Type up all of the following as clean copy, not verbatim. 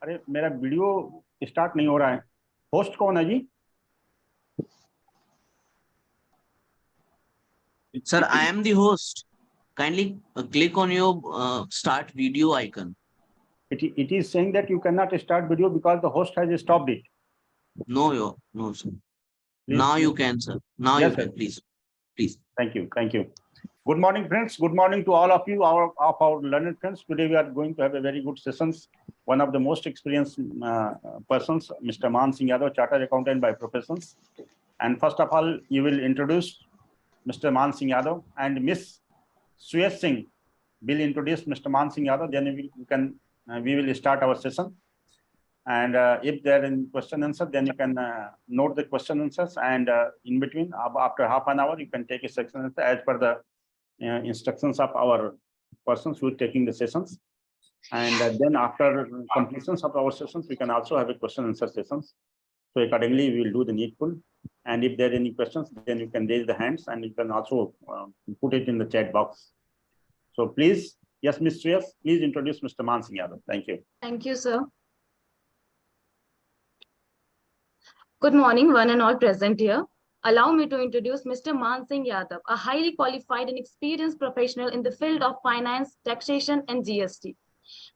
अरे मेरा video start नहीं हो रहा है। होस्ट कौन है जी? Sir, I am the host. Kindly click on your start video icon. It is saying that you cannot start video because the host has stopped it. No, sir. Please, Now please. you can, sir. Now Yes, you can, sir. please. Thank you. Good morning, friends. Good morning to all of you, our learned friends. Today we are going to have a very good sessions. One of the most experienced persons, Mr. Man Singh Yadav, Chartered Accountant by professions. And first of all, you will introduce Mr. Man Singh Yadav, and Miss Suyas Singh will introduce Mr. Man Singh Yadav. Then we will start our session. And if there are any question answer, then you can note the question answers, and in between, after half an hour, you can take a section answer as per the instructions of our persons who are taking the sessions. And then after completions of our sessions, we can also have a question answer sessions. So accordingly, we will do the needful. And if there are any questions, then you can raise the hands, and you can also put it in the chat box. So please, yes, Ms. Shreyas, please introduce Mr. Man Singh Yadav. Thank you. Thank you, sir. Good morning, one and all present here. Allow me to introduce Mr. Man Singh Yadav, a highly qualified and experienced professional in the field of finance, taxation, and GST.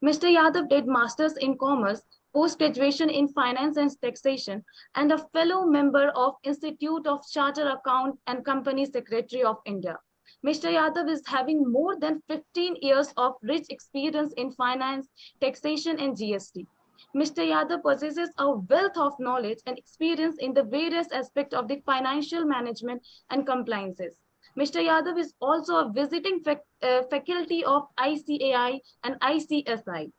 Mr. Yadav did Masters in Commerce, post-graduation in Finance and Taxation, and a fellow member of Institute of Chartered Account and Company Secretary of India. Mr. Yadav is having more than 15 years of rich experience in finance, taxation, and GST. Mr. Yadav possesses a wealth of knowledge and experience in the various aspects of the financial management and compliances. Mr. Yadav is also a visiting faculty of ICAI and ICSI.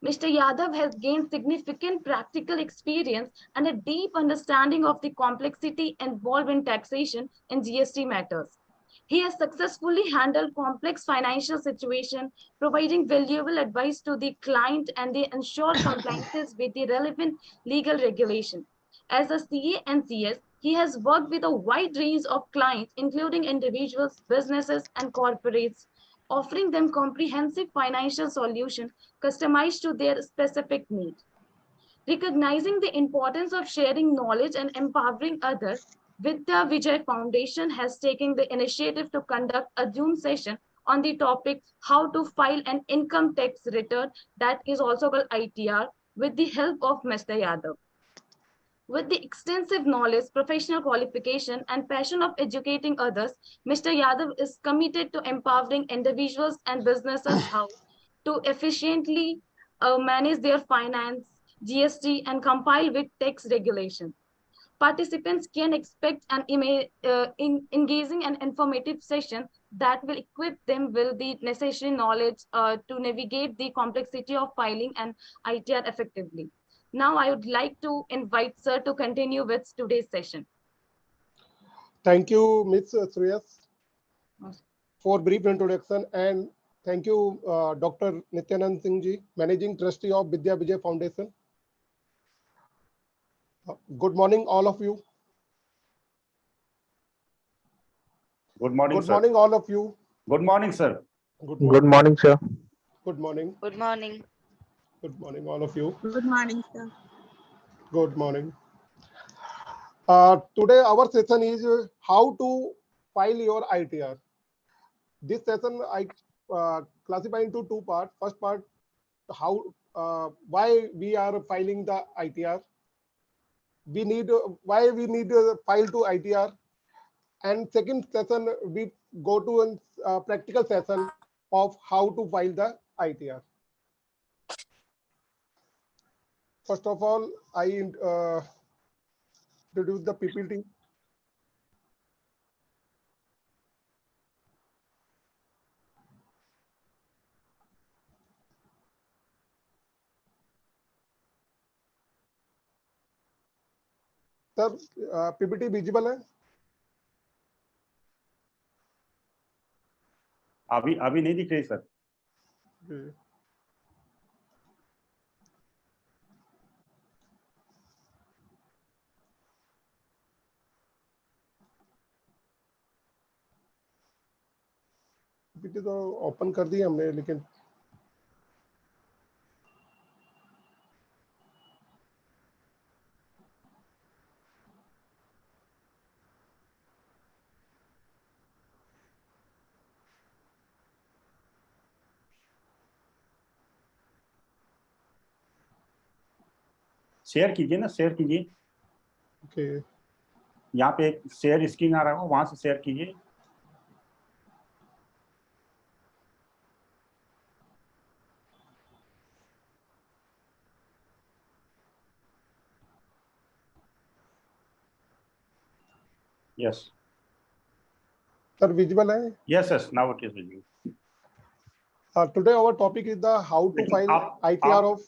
Mr. Yadav has gained significant practical experience and a deep understanding of the complexity involved in taxation and GST matters. He has successfully handled complex financial situations, providing valuable advice to the client and they ensure compliances with the relevant legal regulation. As a CA and CS, he has worked with a wide range of clients, including individuals, businesses, and corporates, offering them comprehensive financial solutions customized to their specific needs. Recognizing the importance of sharing knowledge and empowering others, Vidya Vijay Foundation has taken the initiative to conduct a Zoom session on the topic how to file an income tax return, that is also called ITR, with the help of Mr. Yadav. With the extensive knowledge, professional qualification, and passion of educating others, Mr. Yadav is committed to empowering individuals and businesses how to efficiently manage their finance, GST, and comply with tax regulation. Participants can expect an engaging and informative session that will equip them with the necessary knowledge to navigate the complexity of filing an ITR effectively. Now, I would like to invite Sir to continue with today's session. Thank you, Ms. Shreyas, for brief introduction, and thank you, Dr. Nityanand Singh Ji, Managing Trustee of Vidya Vijay Foundation. Good morning, all of you. Good morning, Good sir. morning, all of you. Good morning, sir. Good morning, sir. Good morning. Good morning. Good morning, all of you. Good morning, sir. Good morning. Today, our session is how to file your ITR. This session I classify into two parts. First part, why we are filing the ITR. Why we need to file to ITR. And second session, we go to a practical session of how to file the ITR. First of all, I introduce the PPT. Sir PPT visible है? अभी नहीं दिख रही sir. PPT तो open कर दी हमने, लेकिन share कीजिए ना, शेयर कीजिए। ओके यहाँ पे एक शेयर स्क्रीन आ रहा हो, वहां से शेयर कीजिए। यस सर विजिबल है? Yes yes, now it is visible. Today our topic is the how to लेकिन file आप ITR of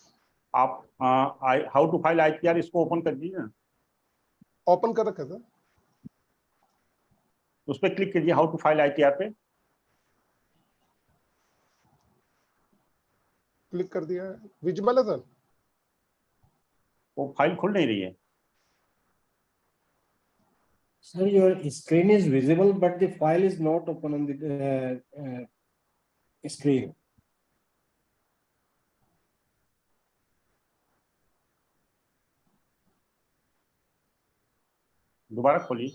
how to file ITR, इसको ओपन कर दीजिए ना, ओपन कर रखा है सर। उस पर क्लिक कीजिए, हाउ टू फाइल ITR पे। क्लिक कर दिया है, विजिबल है सर? वो फाइल खुल नहीं रही है। Sir, your screen is visible, but the file is not open on the screen. दोबारा खोलिए।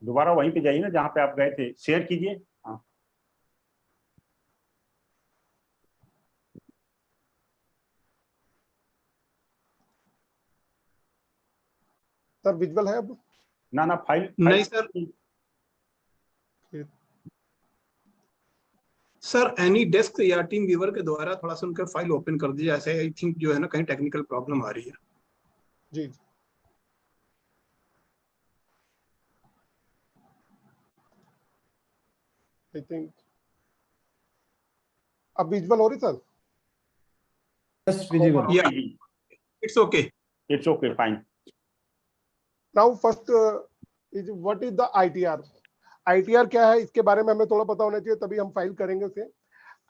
दोबारा वहीं पे जाइए ना जहाँ पे आप गए थे, शेयर कीजिए। हाँ सर विजिबल है अब? ना फाइल नहीं सर। सर एनी डेस्क या टीम व्यूअर के द्वारा थोड़ा सा उनका फाइल ओपन कर दीजिए, ऐसे आई थिंक जो है ना कहीं टेक्निकल प्रॉब्लम आ रही है। जी आई थिंक अब विजिबल हो रही sir? Yes, visible. Yeah. It's okay. It's okay fine. Now first is what is the ITR? ITR क्या है, इसके बारे में हमें थोड़ा पता होना चाहिए, तभी हम फाइल करेंगे उसे।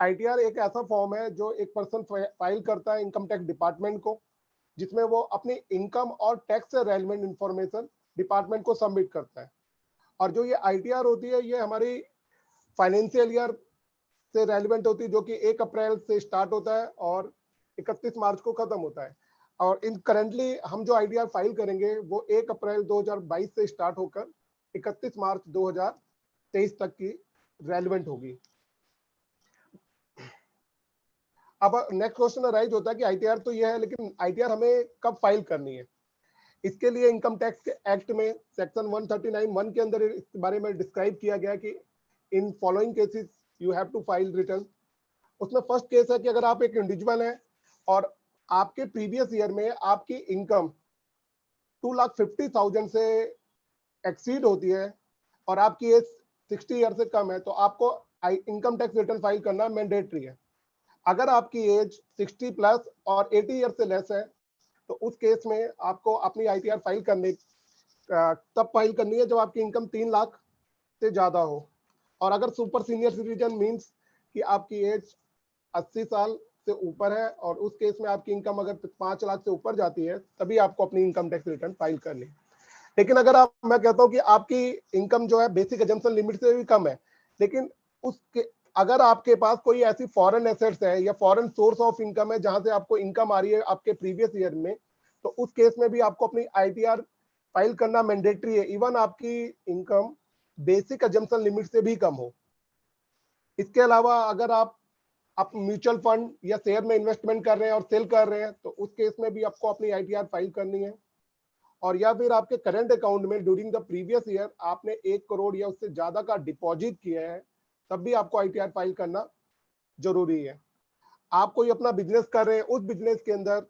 ITR एक ऐसा फॉर्म है जो एक पर्सन फाइल करता है इनकम टैक्स डिपार्टमेंट को, जिसमें वो अपनी इनकम और टैक्स से रेलेवेंट इंफॉर्मेशन डिपार्टमेंट को सबमिट करता है। और जो ये ITR होती है, ये हमारी फाइनेंशियल ईयर से रेलेवेंट होती है, जो कि 1 अप्रैल से स्टार्ट होता है और 31 मार्च को खत्म होता है। और इन करंटली हम जो ITR फाइल करेंगे वो 1 अप्रैल 2022 से स्टार्ट होकर 31 मार्च 2023 तक की रेलेवेंट होगी। अब नेक्स्ट क्वेश्चन अराइज होता है कि ITR तो ये है, लेकिन ITR हमें कब फाइल करनी है? इसके लिए इनकम टैक्स के एक्ट में सेक्शन 139(1) के अंदर इस बारे में डिस्क्राइब किया गया कि in following cases you have to file return. उसमें फर्स्ट केस है कि अगर आप एक इंडिविजुअल हैं और आपके प्रीवियस ईयर में आपकी इनकम 2,50,000 से एक्सीड होती है और आपकी एज 60 ईयर से कम है, तो आपको इनकम टैक्स रिटर्न फाइल करना मैंडेटरी है। अगर आपकी एज 60 प्लस और 80 ईयर से लेस है, तो उस केस में आपको अपनी ITR फाइल करने तब फाइल करनी है जब आपकी इनकम 3 लाख से ज्यादा हो। और अगर सुपर सीनियर सिटीजन मींस कि आपकी एज 80 साल से ऊपर है और उस केस में आपकी इनकम अगर 5 लाख से ऊपर जाती है, तभी आपको अपनी इनकम टैक्स रिटर्न फाइल करनी है। लेकिन अगर मैं कहता हूं कि आपकी इनकम जो है बेसिक एजम्पशन लिमिट से भी कम है, लेकिन उसके अगर आपके पास कोई ऐसी फॉरेन एसेट्स है या फॉरेन सोर्स ऑफ इनकम है जहां से आपको इनकम आ रही है आपके प्रीवियस ईयर में, तो उस केस में भी आपको अपनी आईटीआर फाइल करना मैंडेटरी है, इवन आपकी इनकम बेसिक अजम्पशन लिमिट से भी कम हो। इसके अलावा अगर आप म्यूचुअल फंड या शेयर में इन्वेस्टमेंट कर रहे हैं और सेल कर रहे हैं, तो उस केस में भी आपको अपनी आईटीआर फाइल करनी है। और या फिर आपके करंट अकाउंट में ड्यूरिंग द प्रीवियस ईयर आपने 1 करोड़ या उससे ज्यादा का डिपॉजिट किया है, तब भी आपको आईटीआर फाइल करना जरूरी है। आप कोई अपना बिजनेस कर रहे हैं, उस बिजनेस के अंदर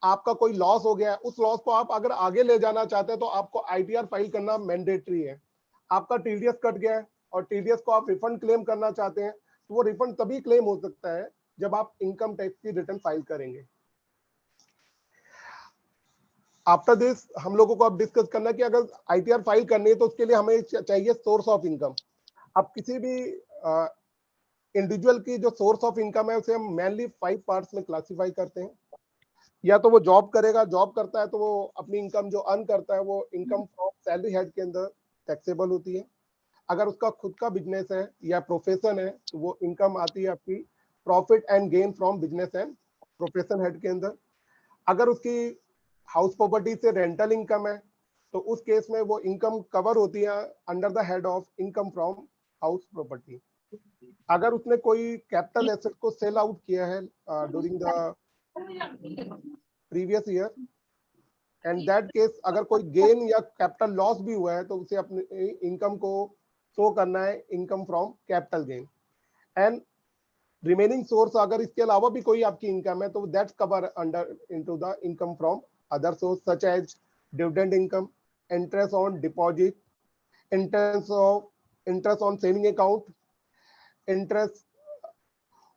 आपका कोई लॉस हो गया है, उस लॉस को आप अगर आगे ले जाना चाहते हैं तो आपको आईटीआर फाइल करना मैंडेटरी है। आपका टीडीएस कट गया है और टीडीएस को आप रिफंड क्लेम करना चाहते हैं, तो वो रिफंड तभी क्लेम हो सकता है जब आप इनकम टैक्स की रिटर्न फाइल करेंगे। आफ्टर दिस हम लोगों को अब डिस्कस करना कि अगर आईटीआर फाइल करनी है तो उसके लिए हमें चाहिए सोर्स ऑफ इनकम। अब किसी भी इंडिविजुअल की जो सोर्स ऑफ इनकम है उसे हम मेनली 5 पार्ट्स में क्लासिफाई करते हैं। या तो वो जॉब करेगा, जॉब करता है तो वो अपनी इनकम जो अर्न करता है वो इनकम फ्रॉम सैलरी हेड के अंदर टैक्सेबल होती है। अगर उसका खुद का बिजनेस है या प्रोफेशन है तो वो इनकम आती है आपकी profit and gain from business and profession head के अंदर। अगर उसकी हाउस प्रॉपर्टी से रेंटल इनकम है तो उस केस में वो इनकम कवर होती है under the head of income from house property. अगर उसने कोई कैपिटल एसेट को सेल आउट किया है during the previous year, and that case अगर कोई गेन या कैपिटल लॉस भी हुआ है तो उसे अपने इनकम को शो करना है income from capital gain. And remaining source अगर इसके अलावा भी कोई आपकी इनकम है तो that's cover under into the income from other source such as dividend income, interest on deposit, interest on saving account, interest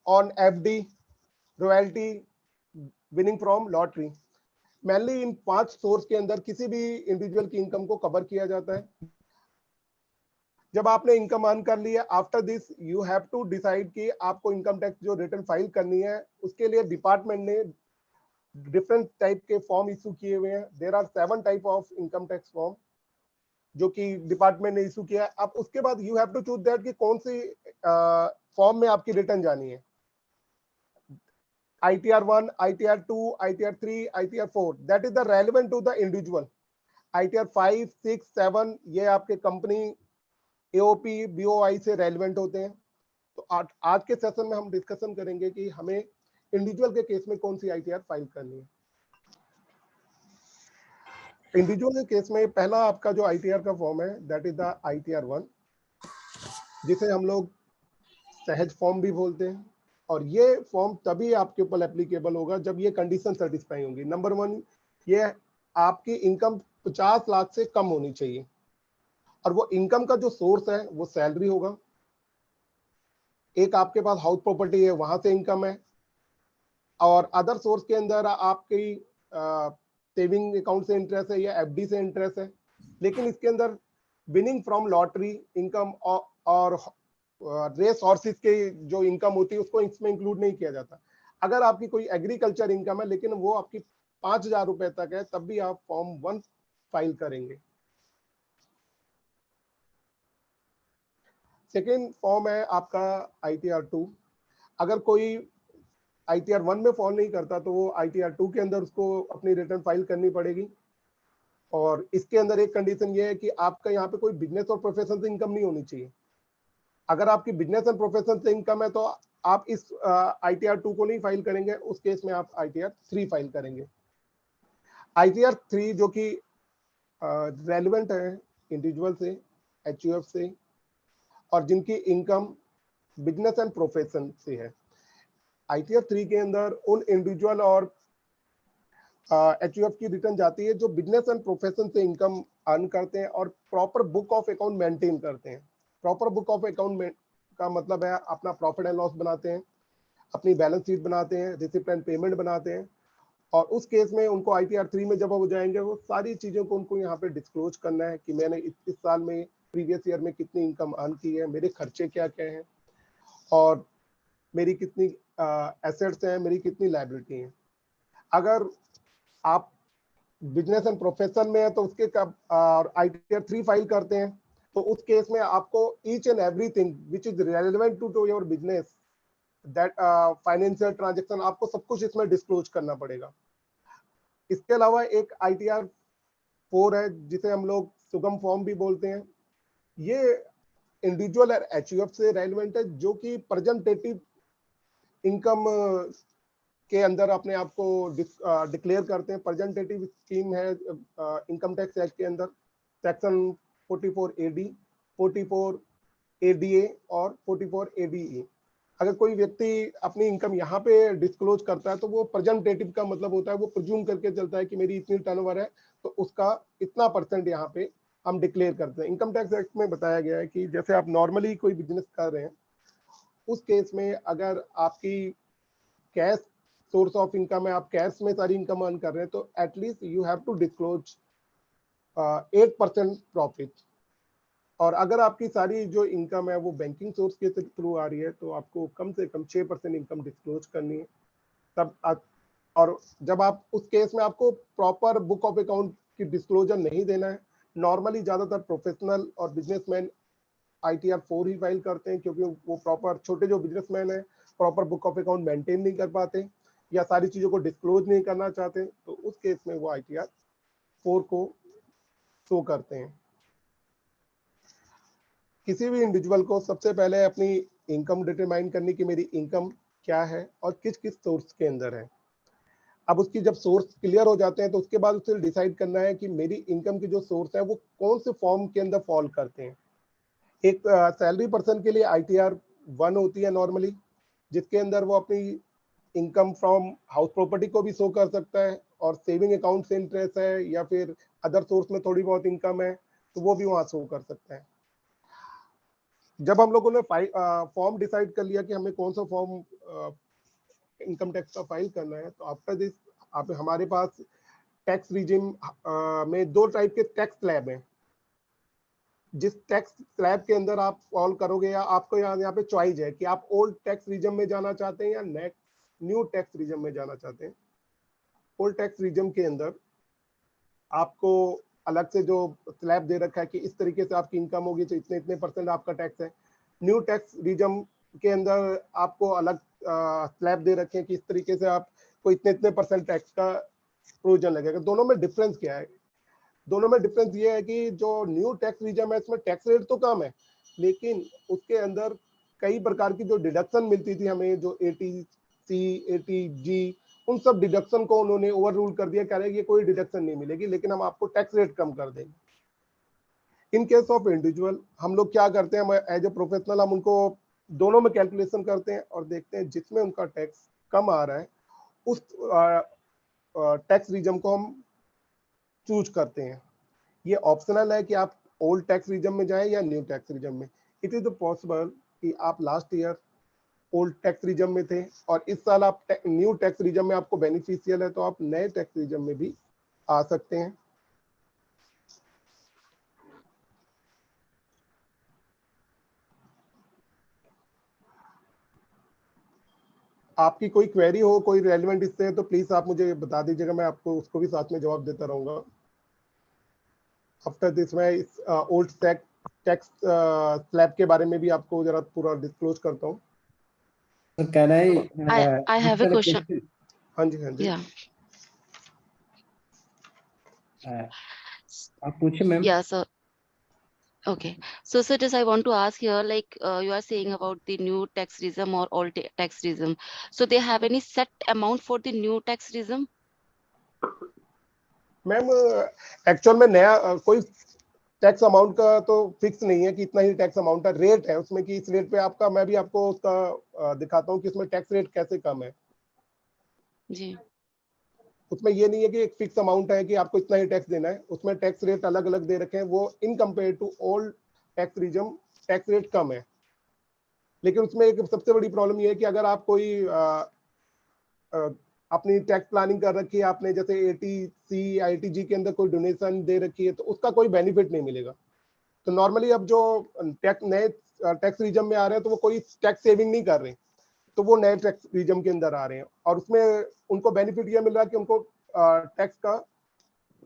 on FD, royalty, winning from lottery. Mainly in 5 source के अंदर किसी भी individual की income को cover किया जाता है। जब आपने इनकम अर्न कर ली है, after this you have to decide कि आपको इनकम टैक्स जो रिटर्न फाइल करनी है उसके लिए डिपार्टमेंट ने डिफरेंट टाइप के फॉर्म इशू किए हुए हैं। There are 7 type of income tax form जो कि डिपार्टमेंट ने इशू किया है। अब उसके बाद you have to choose that कि कौन सी फॉर्म में आपकी रिटर्न जानी है। ITR 1, ITR 2, ITR 3, ITR 4 that is the relevant to the individual. ITR 5, 6, 7 ये आपके कंपनी AOP, BOI से रेलिवेंट होते हैं। तो आज के सेशन में हम डिस्कशन करेंगे कि हमें इंडिविजुअल के केस में कौन सी ITR फाइल करनी है। इंडिविजुअल के केस में पहला आपका जो ITR का फॉर्म है दैट इज द ITR 1, जिसे हम लोग सहज फॉर्म भी बोलते हैं। और ये फॉर्म तभी आपके ऊपर एप्लीकेबल होगा जब ये कंडीशन सेटिस्फाई होंगी। नंबर 1, ये आपकी इनकम 50 लाख से कम होनी चाहिए और वो इनकम का जो सोर्स है वो सैलरी होगा। एक आपके पास हाउस प्रॉपर्टी है, वहां से इनकम है, और अदर सोर्स के अंदर आपकी सेविंग अकाउंट से इंटरेस्ट है या एफडी से इंटरेस्ट है। लेकिन इसके अंदर विनिंग फ्रॉम लॉटरी इनकम और रेस हॉर्सेस के जो इनकम होती है उसको इसमें इंक्लूड नहीं किया जाता। अगर आपकी कोई एग्रीकल्चर इनकम है लेकिन वो आपकी 5,000 रुपए तक है, तब भी आप फॉर्म 1 फाइल करेंगे। सेकेंड फॉर्म है आपका ITR 2। अगर कोई ITR 1 में फॉल नहीं करता तो वो ITR 2 के अंदर उसको अपनी रिटर्न फाइल करनी पड़ेगी। और इसके अंदर एक कंडीशन ये है कि आपका यहाँ पे कोई बिजनेस और प्रोफेशन से इनकम नहीं होनी चाहिए। अगर आपकी बिजनेस एंड प्रोफेशन से इनकम है तो आप इस ITR 2 को नहीं फाइल करेंगे, उस केस में आप ITR 3 फाइल करेंगे। ITR 3 जो कि रेलिवेंट है इंडिविजुअल से, HUF से, और जिनकी इनकम बिजनेस एंड प्रोफेशन से है। ITR 3 के अंदर उन इंडिविजुअल और HUF की रिटर्न जाती है जो बिजनेस एंड प्रोफेशन से इनकम अर्न करते हैं और proper book of account maintain करते हैं। प्रॉपर बुक ऑफ अकाउंट का मतलब है अपना प्रॉफिट एंड लॉस बनाते हैं, अपनी बैलेंस शीट बनाते हैं, रिसिप्ट एंड पेमेंट बनाते हैं। और उस केस में उनको ITR 3 में जब वो जाएंगे वो सारी चीजों को उनको यहाँ पे डिस्क्लोज करना है कि मैंने इस साल में प्रीवियस ईयर में कितनी इनकम अर्न की है, मेरे खर्चे क्या क्या हैं, और मेरी कितनी एसेट्स हैं, मेरी कितनी लायबिलिटी हैं। अगर आप बिजनेस एंड प्रोफेशन में है तो उसके ITR 3 फाइल करते हैं तो उस केस में आपको each and everything which is relevant to your business, that financial transaction, आपको सब कुछ इसमें डिस्क्लोज करना पड़ेगा। इसके अलावा एक ITR 4 है जिसे हम लोग सुगम फॉर्म भी बोलते हैं। ये इंडिविजुअल और HUF से रेलेवेंट है, जो कि प्रेजेंटेटिव इनकम के अंदर अपने आप को डिक्लेयर करते हैं। प्रेजेंटेटिव स्कीम है इनकम टैक्स एक्ट के अंदर, सेक्शन 44 AD, 44 ADA और 44 ABE। अगर कोई व्यक्ति अपनी इनकम यहाँ पे डिस्क्लोज करता है तो वो प्रेजेंटेटिव का मतलब होता है वो प्रिज्यूम करके चलता है कि मेरी इतनी टर्नओवर है तो उसका इतना % यहाँ पे हम डिक्लेयर करते हैं। इनकम टैक्स एक्ट में बताया गया है कि जैसे आप नॉर्मली कोई बिजनेस कर रहे हैं, उस केस में अगर आपकी कैश सोर्स ऑफ इनकम है, आप कैश में सारी इनकम अर्न कर रहे हैं, तो at least you have to disclose 8% profit. और अगर आपकी सारी जो इनकम है वो बैंकिंग सोर्स के थ्रू आ रही है तो आपको कम से कम 6% इनकम डिस्क्लोज करनी है। तब और जब आप उस केस में आपको प्रॉपर बुक ऑफ अकाउंट की डिस्क्लोजर नहीं देना है। नॉर्मली ज्यादातर प्रोफेशनल और बिजनेसमैन ITR 4 ही फाइल करते हैं, क्योंकि वो प्रॉपर, छोटे जो बिजनेसमैन है proper book of account maintain नहीं कर पाते या सारी चीजों को डिस्क्लोज नहीं करना चाहते, तो उस केस में वो ITR 4 को शो करते हैं। किसी भी इंडिविजुअल को सबसे पहले अपनी इनकम डिटरमाइन करनी कि मेरी इनकम क्या है और किस किस सोर्स के अंदर है। अब उसकी जब सोर्स क्लियर हो जाते हैं तो उसके बाद उसे डिसाइड करना है कि मेरी इनकम की जो सोर्स है वो कौन से फॉर्म के अंदर फॉल करते हैं। एक सैलरी पर्सन के लिए ITR 1 होती है नॉर्मली, जिसके अंदर वो अपनी इनकम फ्रॉम हाउस प्रॉपर्टी को भी शो कर सकता है और सेविंग अकाउंट से इंटरेस्ट है या फिर अदर सोर्स में थोड़ी बहुत इनकम है तो वो भी वहां शो कर सकता है। जब हम लोगों ने फॉर्म डिसाइड कर लिया कि हमें कौन सा फॉर्म इनकम टैक्स का फाइल करना है, तो आफ्टर दिस आप हमारे पास टैक्स रिजिम में 2 टाइप के टैक्स स्लैब हैं। जिस टैक्स स्लैब के अंदर आप फॉल करोगे या आपको यहाँ पे चॉइस है कि आप ओल्ड टैक्स रिजिम में जाना चाहते हैं या न्यू टैक्स रिजिम में जाना चाहते हैं। ओल्ड टैक्स रिजिम के अंदर आपको अलग से जो स्लैब दे रखा है कि इस तरीके से आपकी इनकम होगी तो इतने इतने % आपका टैक्स है। न्यू टैक्स रिजिम के अंदर आपको अलग स्लैब दे रखे हैं कि इस तरीके से आपको इतने इतने % टैक्स का प्रोविजन लगेगा। दोनों में डिफरेंस क्या है? दोनों में डिफरेंस ये है कि जो न्यू टैक्स रिजिम है इसमें टैक्स रेट तो कम है, लेकिन उसके अंदर कई प्रकार की जो डिडक्शन मिलती थी हमें, जो ATC, ATG, उन सब डिडक्शन को उन्होंने ओवर रूल कर दिया, कह रहे हैं ये कोई डिडक्शन नहीं मिलेगी, लेकिन हम आपको टैक्स रेट कम कर देंगे। इन केस ऑफ इंडिविजुअल हम लोग क्या करते हैं, एज ए प्रोफेशनल हम उनको दोनों में कैलकुलेशन करते हैं और देखते हैं जिसमें उनका टैक्स कम आ रहा है उस टैक्स रिजिम को हम चूज करते हैं। ये ऑप्शनल है कि आप ओल्ड टैक्स रिजिम में जाएं या न्यू टैक्स रिजिम में। इट इज पॉसिबल कि आप last year old tax regime में थे और इस साल आप न्यू टैक्स रिजिम में आपको बेनिफिशियल है, तो आप नए टैक्स रिजिम में भी आ सकते हैं। आपकी कोई क्वेरी हो, कोई रेलेवेंट इससे है तो प्लीज आप मुझे बता दीजिएगा, मैं आपको उसको भी साथ में जवाब देता रहूंगा। आफ्टर दिस मैं इस ओल्ड टैक्स स्लैब के बारे में भी आपको जरा पूरा डिस्क्लोज करता हूँ। So can I have a question. हाँ जी, हाँ जी। Yeah. आप पूछिए ma'am. Yeah. So, okay. So, just I want to ask here, like you are saying about the new tax regime or old tax regime. So, they have any set amount for the new tax regime? Ma'am actual में नया कोई tax amount का तो fix नहीं है कि इतना ही tax amount है। रेट है उसमें कि इस रेट पे आपका, मैं भी आपको उसका दिखाता हूँ कि इसमें टैक्स रेट कैसे कम है। जी। उसमें ये नहीं है कि एक फिक्स अमाउंट है कि आपको इतना ही टैक्स देना है, उसमें टैक्स रेट अलग अलग दे रखे हैं। वो in compare to old tax regime tax rate कम है, लेकिन उसमें एक सबसे बड़ी प्रॉब्लम ये है कि अगर आप कोई अपनी टैक्स प्लानिंग कर रखी है आपने, जैसे ATC, ITG के अंदर कोई डोनेशन दे रखी है, तो उसका कोई बेनिफिट नहीं मिलेगा। तो नॉर्मली अब जो नए टैक्स रिजिम में आ रहे हैं तो वो कोई टैक्स सेविंग नहीं कर रहे, तो वो नए टैक्स रिजिम के अंदर आ रहे हैं और उसमें उनको बेनिफिट ये मिल रहा है कि उनको टैक्स का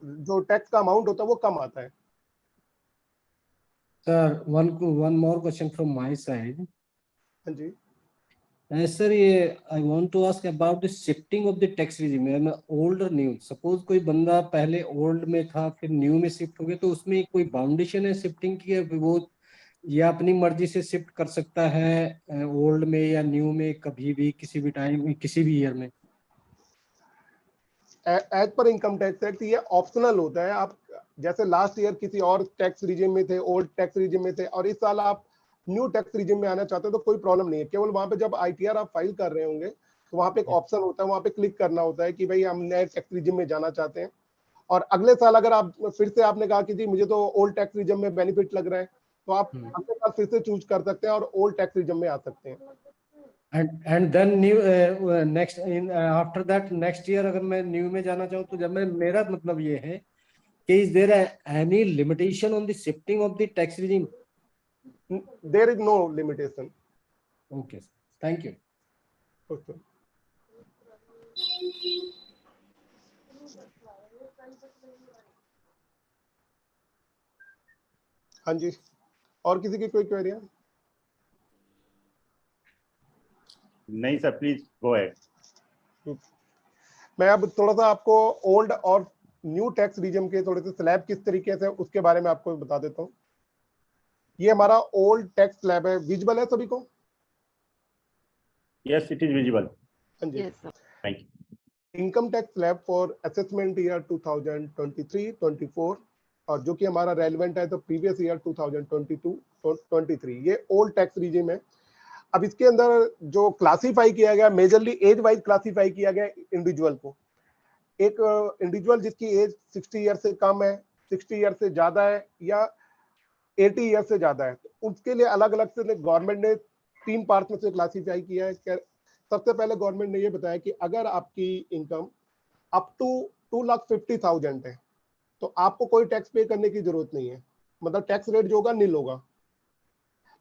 जो टैक्स का अमाउंट होता है वो कम आता है। Sir, one more question from my side. हाँ जी, Sir, I want to ask about the shifting of the tax regime, old or new. Suppose कोई बंदा पहले old में था फिर new में shift हो गया, तो उसमें कोई बाउंडेशन है शिफ्टिंग की, वो या अपनी मर्जी से शिफ्ट कर सकता है ओल्ड में या न्यू में, कभी भी किसी भी टाइम किसी भी ईयर में? As per income tax act ये ऑप्शनल होता है। आप जैसे लास्ट ईयर किसी और टैक्स रिजिम में थे, ओल्ड टैक्स रिजिम में थे, और इस साल आप न्यू टैक्स रिजिम में आना चाहते हो तो कोई प्रॉब्लम नहीं है। केवल वहां पे जब आईटीआर आप फाइल कर रहे होंगे तो वहां पे एक ऑप्शन होता है, वहां पे क्लिक करना होता है कि भाई हम नए टैक्स रिजिम में जाना चाहते हैं। और अगले साल अगर आप फिर से आपने कहा कि जी मुझे तो ओल्ड टैक्स रिजिम में बेनिफिट लग रहा है, तो आप अगले साल फिर से चूज कर सकते हैं और ओल्ड टैक्स रिजिम में आ सकते हैं। and then new next in after that next year अगर मैं न्यू में जाना चाहूँ तो जब मैं, मेरा मतलब ये है कि is there any limitation on the shifting of the tax regime? There is no limitation. Okay, sir. Thank you. Okay, हाँ जी, और किसी की कोई क्वेरी है? नहीं सर, प्लीज गो अहेड। मैं अब थोड़ा सा आपको ओल्ड और न्यू टैक्स रिजिम के थोड़े से स्लैब किस तरीके से उसके बारे में आपको बता देता हूँ। ये हमारा ओल्ड टैक्स स्लैब है, विजिबल है सभी को? Yes, it is visible. हाँ जी। Yes, sir. Thank you. Income tax slab for assessment year 2023-24, और जो कि हमारा रेलेवेंट है तो प्रीवियस ईयर 2022-23, ये ओल्ड टैक्स रिजिम है। अब इसके अंदर जो क्लासीफाई किया गया, मेजरली एज वाइज क्लासीफाई किया गया इंडिविजुअल को। एक इंडिविजुअल जिसकी एज 60 ईयर से कम है, 60 ईयर से ज्यादा है, या 80 ईयर से ज्यादा है, तो उसके लिए अलग अलग से गवर्नमेंट ने 3 पार्ट में से क्लासीफाई किया है। सबसे पहले गवर्नमेंट ने ये बताया कि अगर आपकी इनकम अप टू 2,50,000 है तो आपको कोई टैक्स पे करने की जरूरत नहीं है, मतलब टैक्स रेट जो होगा नील होगा।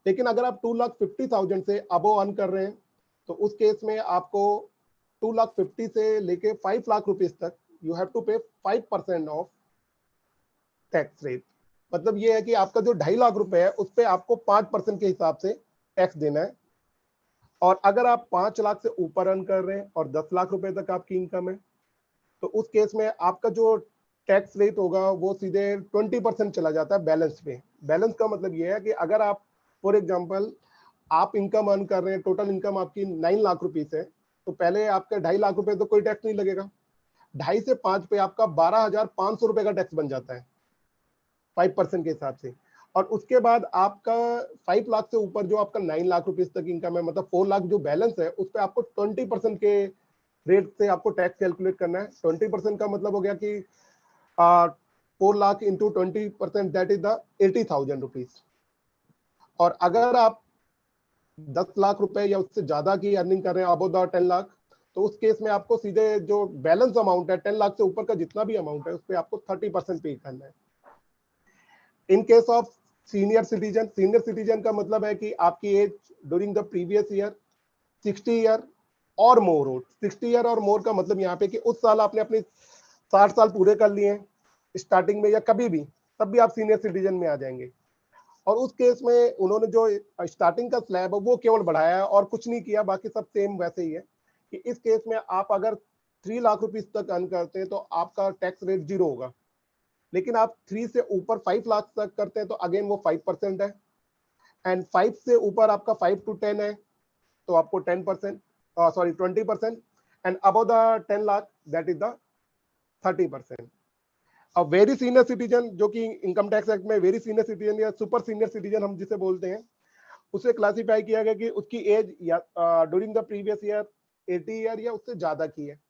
लेकिन अगर आप 2,50,000 से अबो अर्न कर रहे हैं तो उस केस में आपको 2,50,000 से लेके 5 लाख रुपीस तक यू हैव टू पे 5% ऑफ टैक्स रेट। मतलब ये है कि आपका जो 2.5 लाख रुपए है उस पर आपको 5% के हिसाब से टैक्स देना है। और अगर आप 5 लाख से ऊपर अर्न कर रहे हैं और 10 लाख रुपए तक आपकी इनकम है तो उस केस में आपका जो टैक्स रेट होगा वो सीधे 20% चला जाता है बैलेंस पे। बैलेंस का मतलब ये है कि अगर आप फॉर एग्जांपल आप इनकम अर्न कर रहे हैं, टोटल इनकम आपकी 9 लाख रुपीस है, तो पहले आपका 2.5 लाख रुपए तो कोई टैक्स नहीं लगेगा। 2.5 से 5 पे आपका 12,500 रुपए का टैक्स बन जाता है 5% के हिसाब से। और उसके बाद आपका 5 लाख से ऊपर जो आपका 9 लाख रुपीस तक इनकम है, मतलब 4 लाख जो बैलेंस है, उस पर आपको 20% के रेट से आपको टैक्स कैलकुलेट करना है। 20% का मतलब हो गया कि 4 lakh into 20%, that is the 80,000 rupees. और अगर आप 10 लाख रुपए या उससे ज्यादा की अर्निंग कर रहे हैं, अबव द 10 लाख, तो उस केस में आपको सीधे जो बैलेंस अमाउंट है 10 लाख से ऊपर का जितना भी अमाउंट है उस पर आपको 30% पे करना है। In case of senior citizen, senior citizen का मतलब है कि आपकी age during the previous year 60 year और मोर हो। 60 ईयर और मोर का मतलब यहाँ पे कि उस साल आपने अपने 60 साल पूरे कर लिए हैं स्टार्टिंग में या कभी भी, तब भी आप सीनियर सिटीजन में आ जाएंगे। और उस केस में उन्होंने जो स्टार्टिंग का स्लैब है वो केवल बढ़ाया है और कुछ नहीं किया, बाकी सब सेम वैसे ही है। कि इस केस में आप अगर 3 लाख रुपीस तक अर्न करते हैं तो आपका टैक्स रेट 0 होगा। लेकिन आप 3 से ऊपर 5 लाख तक करते हैं तो अगेन वो 5% है। एंड 5 से ऊपर आपका 5 to 10 है तो आपको 10%, sorry 20%, and above the 10 lakh that is the 30%। अब वेरी सीनियर सिटीजन, जो कि इनकम टैक्स एक्ट में वेरी सीनियर सिटीजन या सुपर सीनियर सिटीजन हम जिसे बोलते हैं, उसे क्लासिफाई किया गया कि उसकी एज या during the previous year 80 year या उससे ज्यादा की है।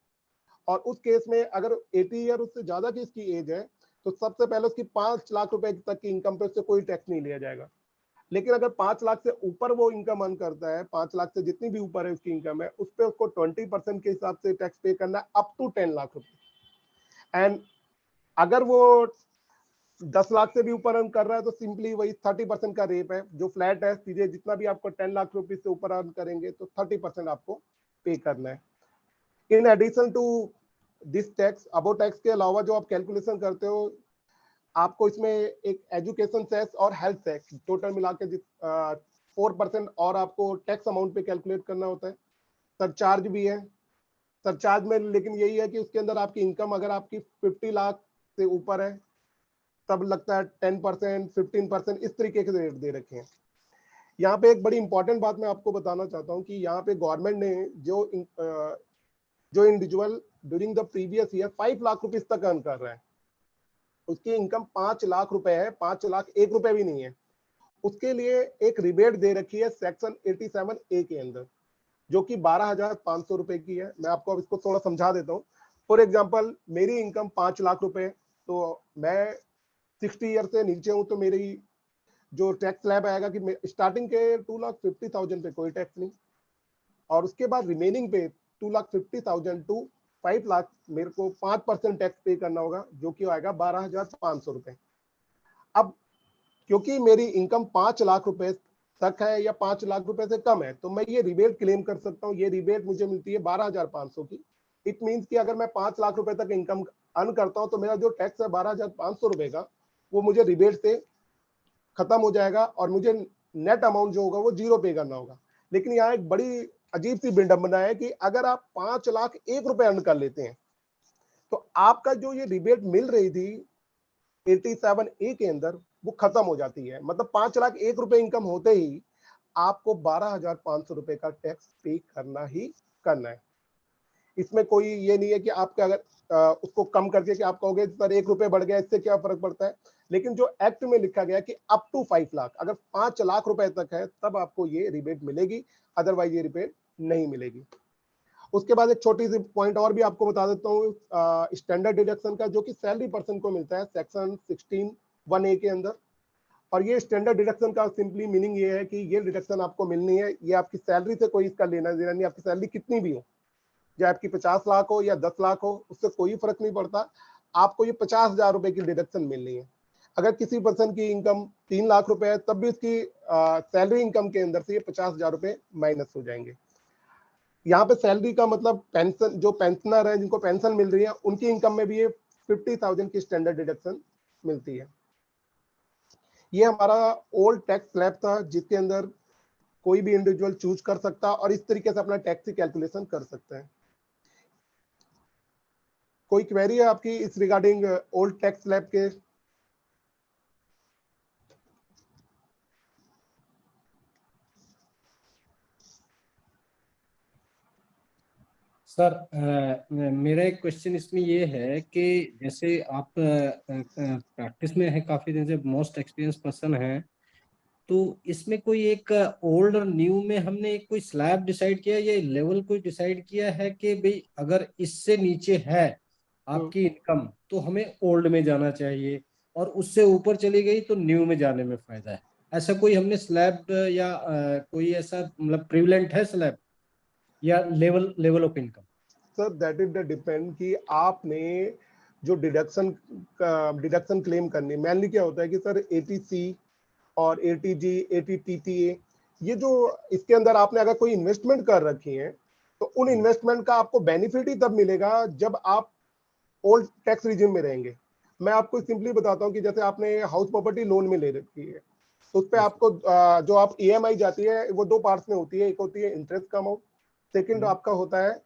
और उस केस में अगर 80 ईयर उससे ज्यादा की इसकी एज है तो सबसे पहले उसकी 5 लाख रुपए तक की इनकम पे उससे कोई टैक्स नहीं लिया जाएगा। लेकिन अगर 5 लाख से ऊपर वो इनकम अर्न करता है, 5 लाख से जितनी भी ऊपर है उसकी इनकम है, उस पर उसको 20% के हिसाब से टैक्स पे करना है अप टू 10 लाख रुपए। एंड अगर वो 10 लाख से भी ऊपर अर्न कर रहा है तो सिंपली वही 30% का रेट है जो फ्लैट है, सीधे जितना भी आपको 10 लाख रुपीज से ऊपर अर्न करेंगे तो 30% आपको पे करना है। In addition to this tax, अबो टैक्स के अलावा जो आप कैलकुलेशन करते हो आपको इसमें एक एजुकेशन सेस और हेल्थ टैक्स टोटल मिला के 4% और आपको टैक्स अमाउंट पे कैलकुलेट करना होता है। सरचार्ज भी है, सरचार्ज में लेकिन यही है कि उसके अंदर आपकी इनकम अगर आपकी 50 लाख से ऊपर है तब लगता है 10%, 15%, इस तरीके के रेट दे रखे हैं। यहाँ पे एक बड़ी इंपॉर्टेंट बात मैं आपको बताना चाहता हूँ कि यहाँ पे गवर्नमेंट ने जो individual during the previous year 5 lakh rupees तक अर्न कर रहा है, उसकी इनकम 5 लाख रुपए है, 5 लाख 1 रुपए भी नहीं है, उसके लिए एक रिबेट दे रखी है सेक्शन 87A के अंदर, जो कि 12,500 रुपए की है। मैं आपको अब इसको थोड़ा समझा देता हूँ। फॉर एग्जाम्पल, मेरी इनकम 5 लाख रुपए, तो मैं 60 ईयर से नीचे हूँ, तो मेरी जो टैक्स स्लैब आएगा कि स्टार्टिंग के 2,50,000 पे कोई टैक्स नहीं, और उसके बाद रिमेनिंग पे 2,50,000 टू 5 लाख मेरे को 5% टैक्स पे करना होगा, जो कि आएगा 12,500 रुपए। अब क्योंकि मेरी इनकम 5 लाख रुपए तक है या 5 लाख रुपए से कम है, तो मैं ये रिबेट क्लेम कर सकता हूँ। ये रिबेट मुझे मिलती है 12,500 की। इट मीन्स कि अगर मैं 5 लाख रुपए तक इनकम अर्न करता हूँ तो मेरा जो टैक्स है 12,500 रुपए का, वो मुझे रिबेट से खत्म हो जाएगा और मुझे नेट अमाउंट जो होगा वो 0 पे करना होगा। लेकिन यहाँ एक बड़ी अजीब सी विडंबना है कि अगर आप 5 लाख 1 रुपए अर्न कर लेते हैं तो आपका जो ये रिबेट मिल रही थी 87A के अंदर, वो खत्म हो जाती है। मतलब 5 लाख 1 रुपए इनकम होते ही आपको 12,500 रुपए का टैक्स पे करना ही करना है। इसमें कोई ये नहीं है कि आपका अगर उसको कम करके कि आप कहोगे सर 1 रुपए बढ़ गया, इससे क्या फर्क पड़ता है। लेकिन जो एक्ट में लिखा गया कि अप टू 5 लाख, अगर 5 लाख रुपए तक है तब आपको ये रिबेट मिलेगी, अदरवाइज ये रिबेट नहीं मिलेगी। उसके बाद एक छोटी सी पॉइंट और भी आपको बता देता हूँ स्टैंडर्ड डिडक्शन का, जो कि सैलरी पर्सन को मिलता है सेक्शन 16(1)A के अंदर। और ये स्टैंडर्ड डिडक्शन का सिंपली मीनिंग ये है कि ये डिडक्शन आपको मिलनी है, ये आपकी सैलरी से कोई इसका लेना देना नहीं। आपकी सैलरी कितनी भी हो, चाहे आपकी 50 लाख हो या 10 लाख हो, उससे कोई फर्क नहीं पड़ता, आपको ये 50,000 रुपए की डिडक्शन मिलनी है। अगर किसी पर्सन की इनकम 3 लाख रुपए है तब भी उसकी सैलरी इनकम के अंदर से ये 50,000 रुपए माइनस हो जाएंगे। यहाँ पे सैलरी का मतलब पेंशन, जो पेंशनर है जिनको पेंशन मिल रही है उनकी इनकम में भी ये 50,000 की स्टैंडर्ड डिडक्शन मिलती है। ये हमारा ओल्ड टैक्स स्लैब था जिसके अंदर कोई भी इंडिविजुअल चूज कर सकता और इस तरीके से अपना टैक्स की कैलकुलेशन कर सकता है। कोई क्वेरी है आपकी इस रिगार्डिंग ओल्ड टैक्स स्लैब के? सर मेरा एक क्वेश्चन इसमें ये है कि जैसे आप प्रैक्टिस में है, काफी दिन से मोस्ट एक्सपीरियंस पर्सन है, तो इसमें कोई एक ओल्ड और न्यू में हमने एक कोई स्लैब डिसाइड किया, ये लेवल कोई डिसाइड किया है कि भाई अगर इससे नीचे है आपकी इनकम तो हमें ओल्ड में जाना चाहिए, और उससे ऊपर चली गई तो न्यू में जाने में फायदा है? ऐसा कोई हमने स्लैब या कोई ऐसा मतलब प्रिवलेंट है स्लैब या level of income? Sir that is the depend कि आपने जो डिडक्शन क्लेम करनी, मेनली क्या होता है कि सर ATC और ATG, ATTTA, ये जो इसके अंदर आपने अगर कोई इन्वेस्टमेंट कर रखी है तो उन इन्वेस्टमेंट का आपको बेनिफिट ही तब मिलेगा जब आप ओल्ड टैक्स रिजिम में रहेंगे। मैं आपको सिंपली बताता हूँ कि जैसे आपने हाउस प्रॉपर्टी लोन में ले रखी है तो उस पर आपको जो आप EMI जाती है वो 2 पार्ट्स में होती है। एक होती है इंटरेस्ट का अमाउंट, सेकंड आपका होता है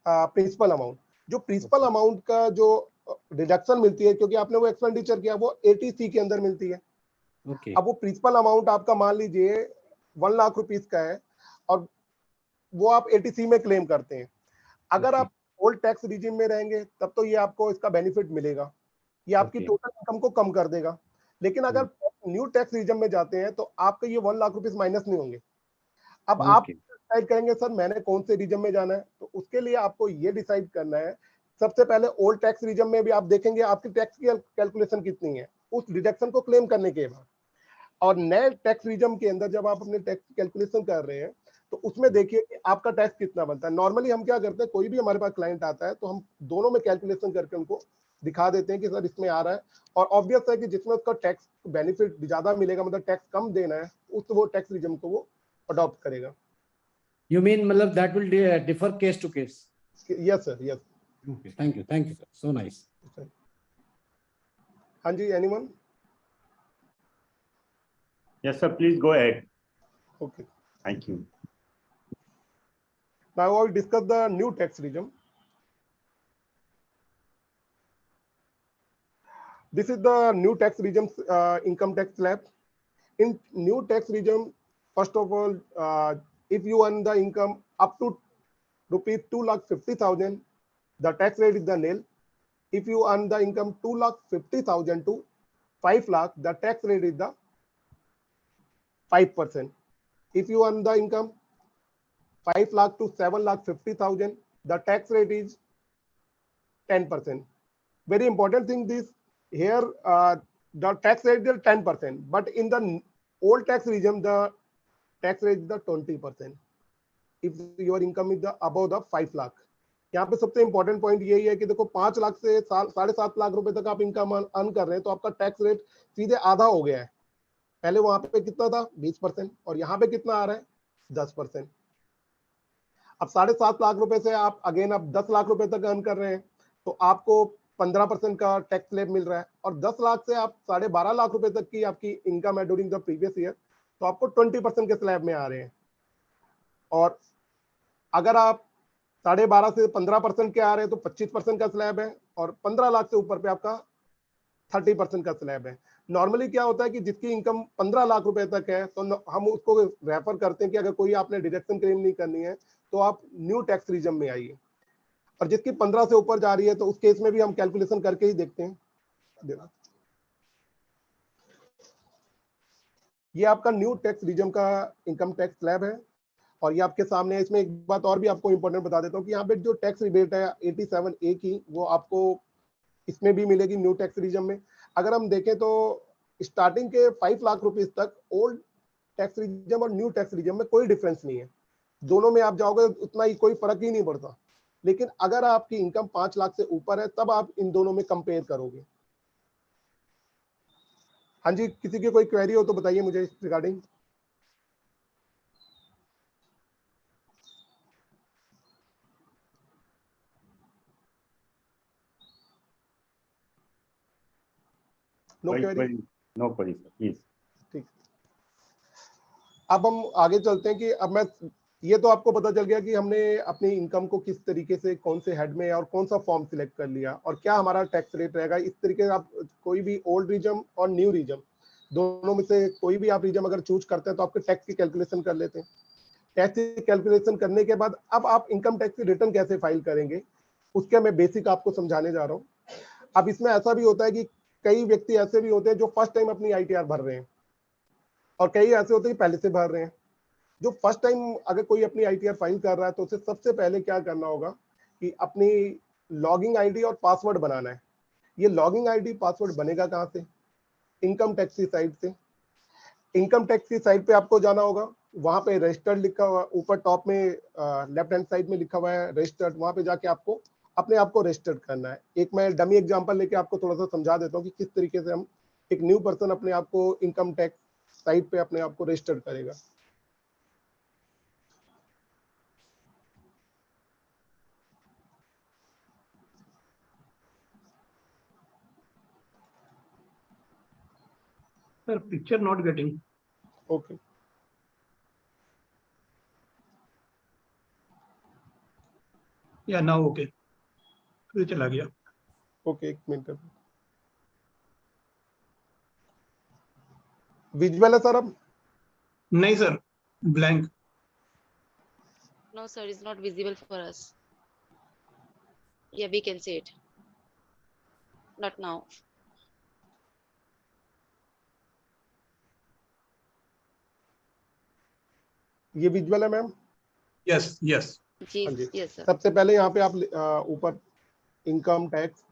प्रिंसिपल अमाउंट। जो प्रिंसिपल अमाउंट का जो डिडक्शन मिलती है क्योंकि आपने वो एक्सपेंडिचर किया, वो ATC के अंदर मिलती है। अब वो प्रिंसिपल अमाउंट आपका मान लीजिए 1 लाख रुपीस का है और वो आप ATC में क्लेम करते हैं। अगर आप ओल्ड टैक्स रिजिम में रहेंगे तब तो ये आपको इसका बेनिफिट मिलेगा, ये आपकी टोटल इनकम को कम कर देगा। लेकिन अगर न्यू टैक्स रिजिम में जाते हैं तो आपके ये 1 लाख रुपीस माइनस नहीं होंगे। अब आप डिसाइड करेंगे सर मैंने कौन से रिजिम में जाना है, तो उसके लिए आपको ये डिसाइड करना है। सबसे पहले ओल्ड टैक्स रिजिम में भी आप देखेंगे आपकी टैक्स की कैलकुलेशन कितनी है उस डिडक्शन को क्लेम करने के बाद, और नए टैक्स रिजिम के अंदर जब आप अपने टैक्स कैलकुलेशन कर रहे हैं तो उसमें देखिए कि आपका टैक्स कितना बनता है। नॉर्मली हम क्या करते हैं, कोई भी हमारे पास क्लाइंट आता है तो हम दोनों में कैलकुलेशन करके उनको दिखा देते हैं कि सर इसमें आ रहा है, और ऑब्वियस है कि जिसमें उसका टैक्स बेनिफिट ज्यादा मिलेगा, मतलब टैक्स कम देना है, उस वो टैक्स रिजिम को वो अडॉप्ट करेगा। You mean मतलब that will differ case to case? Yes sir, yes. Okay, thank you sir, so nice. हाँ जी, anyone? Yes, sir. Please go ahead. Okay. Thank you. Now I will discuss the new tax regime. This is the new tax regime, income tax slab. In new tax regime, first of all, if you earn the income up to rupees 2,50,000, the tax rate is the nil. If you earn the income 2,50,000 to 5 lakh, the tax rate is the 5%. If you earn the income 5 lakh to 7,50,000, the tax rate is 10%. Very important thing this here, the tax rate is 10%, but in the old tax regime, the tax rate is the 20%. If your income is the above the 5 lakh. यहाँ पे सबसे important point यही है कि देखो 5 लाख से 7.5 लाख रुपए तक आप इनकम अर्न कर रहे हैं तो आपका टैक्स रेट सीधे आधा हो गया है। पहले वहां पे कितना था 20% और यहाँ पे कितना आ रहा है 10%। अब 7.5 लाख रुपए से आप अगेन अब 10 लाख रुपए तक अर्न कर रहे हैं तो आपको 15% का टैक्स स्लैब मिल रहा है और 10 लाख से आप 12.5 लाख रुपए तक की आपकी इनकम है ड्यूरिंग द प्रीवियस ईयर तो आपको 20% के स्लैब में आ रहे हैं। और अगर आप 12.5 से 15% के आ रहे हैं तो 25% का स्लैब है और 15 लाख से ऊपर पे आपका 30% का स्लैब है। नॉर्मली क्या होता है कि जिसकी इनकम 15 लाख रुपए तक है तो हम उसको रेफर करते हैं कि अगर कोई आपने डिडक्शन क्लेम नहीं करनी है तो आप न्यू टैक्स रिजम में आइए, और जिसकी 15 से ऊपर जा रही है तो उस केस में भी हम कैलकुलेशन करके ही देखते हैं। ये आपका न्यू टैक्स रिजम का इनकम टैक्स स्लैब है और ये आपके सामने। इसमें एक बात और भी आपको इंपॉर्टेंट बता देता हूँ कि यहाँ पे जो टैक्स रिबेट है 87A की वो आपको इसमें भी मिलेगी न्यू टैक्स रिजम में। अगर हम देखें तो स्टार्टिंग के 5 लाख रुपीस तक ओल्ड टैक्स रिजम और न्यू टैक्स रिजम में कोई डिफरेंस नहीं है, दोनों में आप जाओगे उतना ही कोई फर्क ही नहीं पड़ता। लेकिन अगर आपकी इनकम 5 लाख से ऊपर है तब आप इन दोनों में कंपेयर करोगे। हाँ जी, किसी की कोई क्वेरी हो तो बताइए मुझे इस regarding. No query? No query sir, please. ठीक, अब हम आगे चलते हैं कि अब मैं ये तो आपको पता चल गया कि हमने अपनी इनकम को किस तरीके से कौन से हेड में और कौन सा फॉर्म सिलेक्ट कर लिया और क्या हमारा टैक्स रेट रहेगा। इस तरीके से आप कोई भी ओल्ड रीजन और न्यू रीजन दोनों में से कोई भी आप रीजन अगर चूज करते हैं तो आपके टैक्स की कैलकुलेशन कर लेते हैं। टैक्स की कैलकुलेशन करने के बाद अब आप इनकम टैक्स की रिटर्न कैसे फाइल करेंगे उसके मैं बेसिक आपको समझाने जा रहा हूँ। अब इसमें ऐसा भी होता है कि कई व्यक्ति ऐसे भी होते हैं जो फर्स्ट टाइम अपनी ITR भर रहे हैं और कई ऐसे होते हैं पहले से भर रहे हैं। जो फर्स्ट टाइम अगर कोई अपनी ITR फाइल कर रहा है तो उसे सबसे पहले क्या करना होगा कि अपनी लॉगिंग ID और पासवर्ड बनाना है। ये लॉगिंग ID पासवर्ड बनेगा कहाँ से? इनकम टैक्स की साइट से। इनकम टैक्स की साइट पे आपको जाना होगा, वहां पे रजिस्टर्ड लिखा हुआ ऊपर टॉप में लेफ्ट हैंड साइड में लिखा हुआ है रजिस्टर्ड, वहां पे जाके आपको अपने आप को रजिस्टर्ड करना है। एक मैं डमी एग्जांपल लेके आपको थोड़ा सा समझा देता हूँ कि किस तरीके से हम एक न्यू पर्सन अपने आप को इनकम टैक्स साइट पे अपने आप को रजिस्टर्ड करेगा। Sir, picture not getting. Okay, Yeah, now okay. फिर चला गया। ओके, एक मिनट। विजुअल है सर अब? नहीं sir, blank. No, sir, it's not visible for us. Yeah, we can see it. Not now. ये विजुअल है मैम? Yes yes. जी, हाँ जी। yes, sir. सबसे पहले यहाँ पे आप ऊपर इनकम टैक्स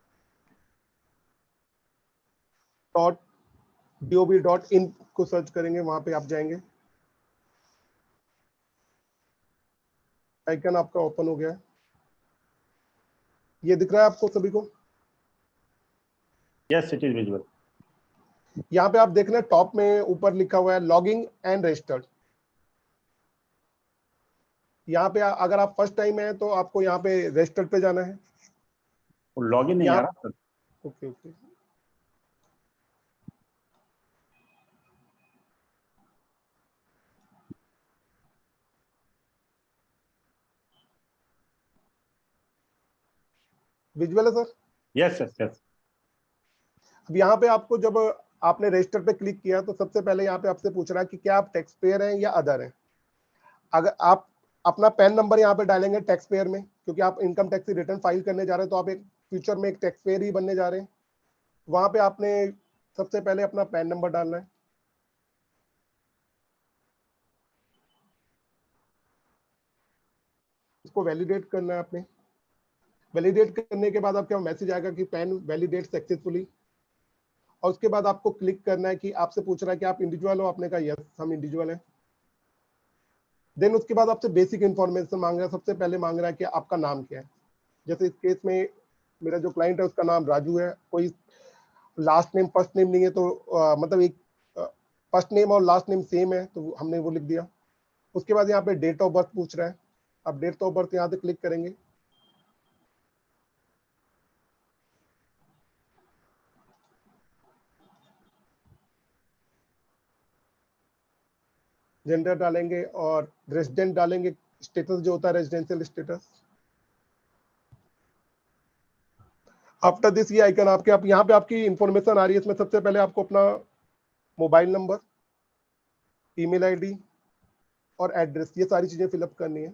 .gov.in को सर्च करेंगे, वहां पे आप जाएंगे। आइकन आपका ओपन हो गया है, ये दिख रहा है आपको सभी को? Yes, it is visual. यहाँ पे आप देख रहे हैं टॉप में ऊपर लिखा हुआ है लॉगिंग एंड रजिस्टर्ड। यहाँ पे अगर आप फर्स्ट टाइम है तो आपको यहाँ पे रजिस्टर्ड पे जाना है। लॉगिन नहीं आ रहा सर। ओके ओके, विजुअल है सर? Yes yes yes. अब यहाँ पे आपको जब आपने रजिस्टर पे क्लिक किया तो सबसे पहले यहाँ पे आपसे पूछ रहा है कि क्या आप टैक्स पेयर हैं या अदर हैं। अगर आप अपना पैन नंबर यहाँ पे डालेंगे टैक्स पेयर में, क्योंकि आप इनकम टैक्स की रिटर्न फाइल करने जा रहे हैं, तो आप एक फ्यूचर में एक टैक्स पेयर ही बनने जा रहे हैं। वहां पे आपने सबसे पहले अपना पैन नंबर डालना है। इसको वैलिडेट करना है आपने। वैलिडेट करने के बाद आपके मैसेज आएगा कि पैन वैलिडेट सक्सेसफुली, और उसके बाद आपको क्लिक करना है कि आपसे पूछ रहा है कि आप इंडिविजुअल हो। आपने कहा यस हम इंडिविजुअल हैं। देन उसके बाद आपसे बेसिक इंफॉर्मेशन मांग रहा है। सबसे पहले मांग रहा है कि आपका नाम क्या है। जैसे इस केस में मेरा जो क्लाइंट है उसका नाम राजू है, कोई लास्ट नेम फर्स्ट नेम नहीं है, तो मतलब एक फर्स्ट नेम और लास्ट नेम सेम है, तो हमने वो लिख दिया। उसके बाद यहाँ पे डेट ऑफ बर्थ पूछ रहा है। आप डेट ऑफ बर्थ यहाँ पे क्लिक करेंगे। जेंडर डालेंगे और रेजिडेंट डालेंगे, स्टेटस जो होता है रेजिडेंशियल स्टेटस। आफ्टर दिस ये आइकन आपके आप यहाँ पे आपकी इंफॉर्मेशन आ रही है। इसमें सबसे पहले आपको अपना मोबाइल नंबर, ईमेल आईडी और एड्रेस, ये सारी चीजें फिलअप करनी है।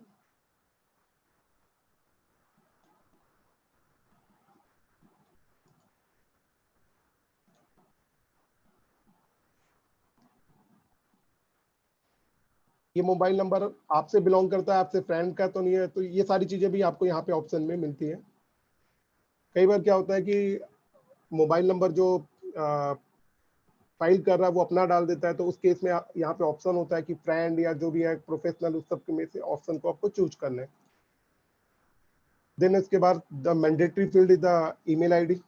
ये मोबाइल नंबर आपसे बिलोंग करता है, आपसे फ्रेंड का तो नहीं है, तो ये सारी चीजें भी आपको यहाँ पे ऑप्शन में मिलती है। कई बार क्या होता है कि मोबाइल नंबर जो फाइल कर रहा है वो अपना डाल देता है, तो उस केस में यहाँ पे ऑप्शन होता है कि फ्रेंड या जो भी है प्रोफेशनल, उस सब में से ऑप्शन को आपको चूज करना है। देन इसके बाद the mandatory field is the email ID.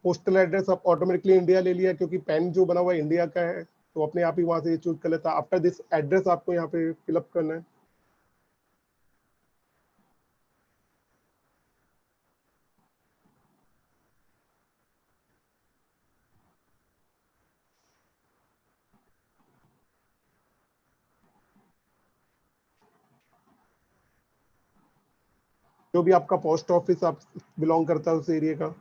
Postal address आप ऑटोमेटिकली इंडिया ले लिया, क्योंकि पैन जो बना हुआ है इंडिया का है, तो अपने आप ही वहां से चूज कर लेता है। आफ्टर दिस एड्रेस आपको यहाँ पे फिलअप करना है। जो भी आपका पोस्ट ऑफिस आप बिलोंग करता है उस एरिया का।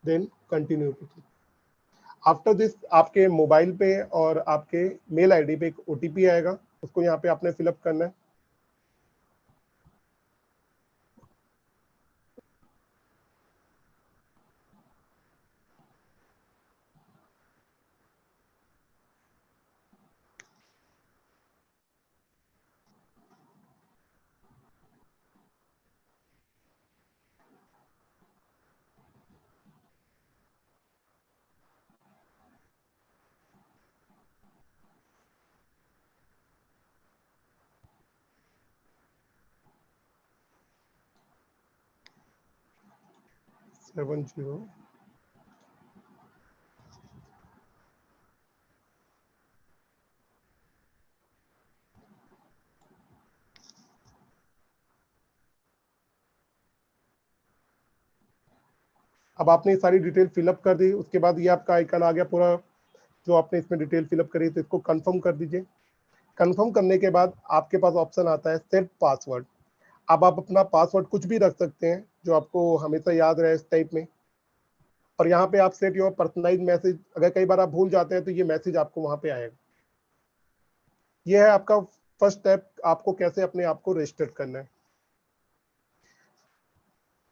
Then continue. आफ्टर दिस आपके मोबाइल पे और आपके मेल आईडी पे एक ओटीपी आएगा, उसको यहाँ पे आपने फिलअप करना है। सेवन जीरो अब आपने ये सारी डिटेल फिलअप कर दी। उसके बाद ये आपका आइकन आ गया पूरा, जो आपने इसमें डिटेल फिलअप करी, तो इसको कंफर्म कर दीजिए। कंफर्म करने के बाद आपके पास ऑप्शन आता है सेट पासवर्ड। अब आप अपना पासवर्ड कुछ भी रख सकते हैं जो आपको हमेशा याद रहे इस टाइप में। और यहाँ पे आप सेट योर पर्सनलाइज मैसेज, अगर कई बार आप भूल जाते हैं तो ये मैसेज आपको वहां पे आएगा। ये है आपका फर्स्ट स्टेप, आपको कैसे अपने आप को रजिस्टर करना है।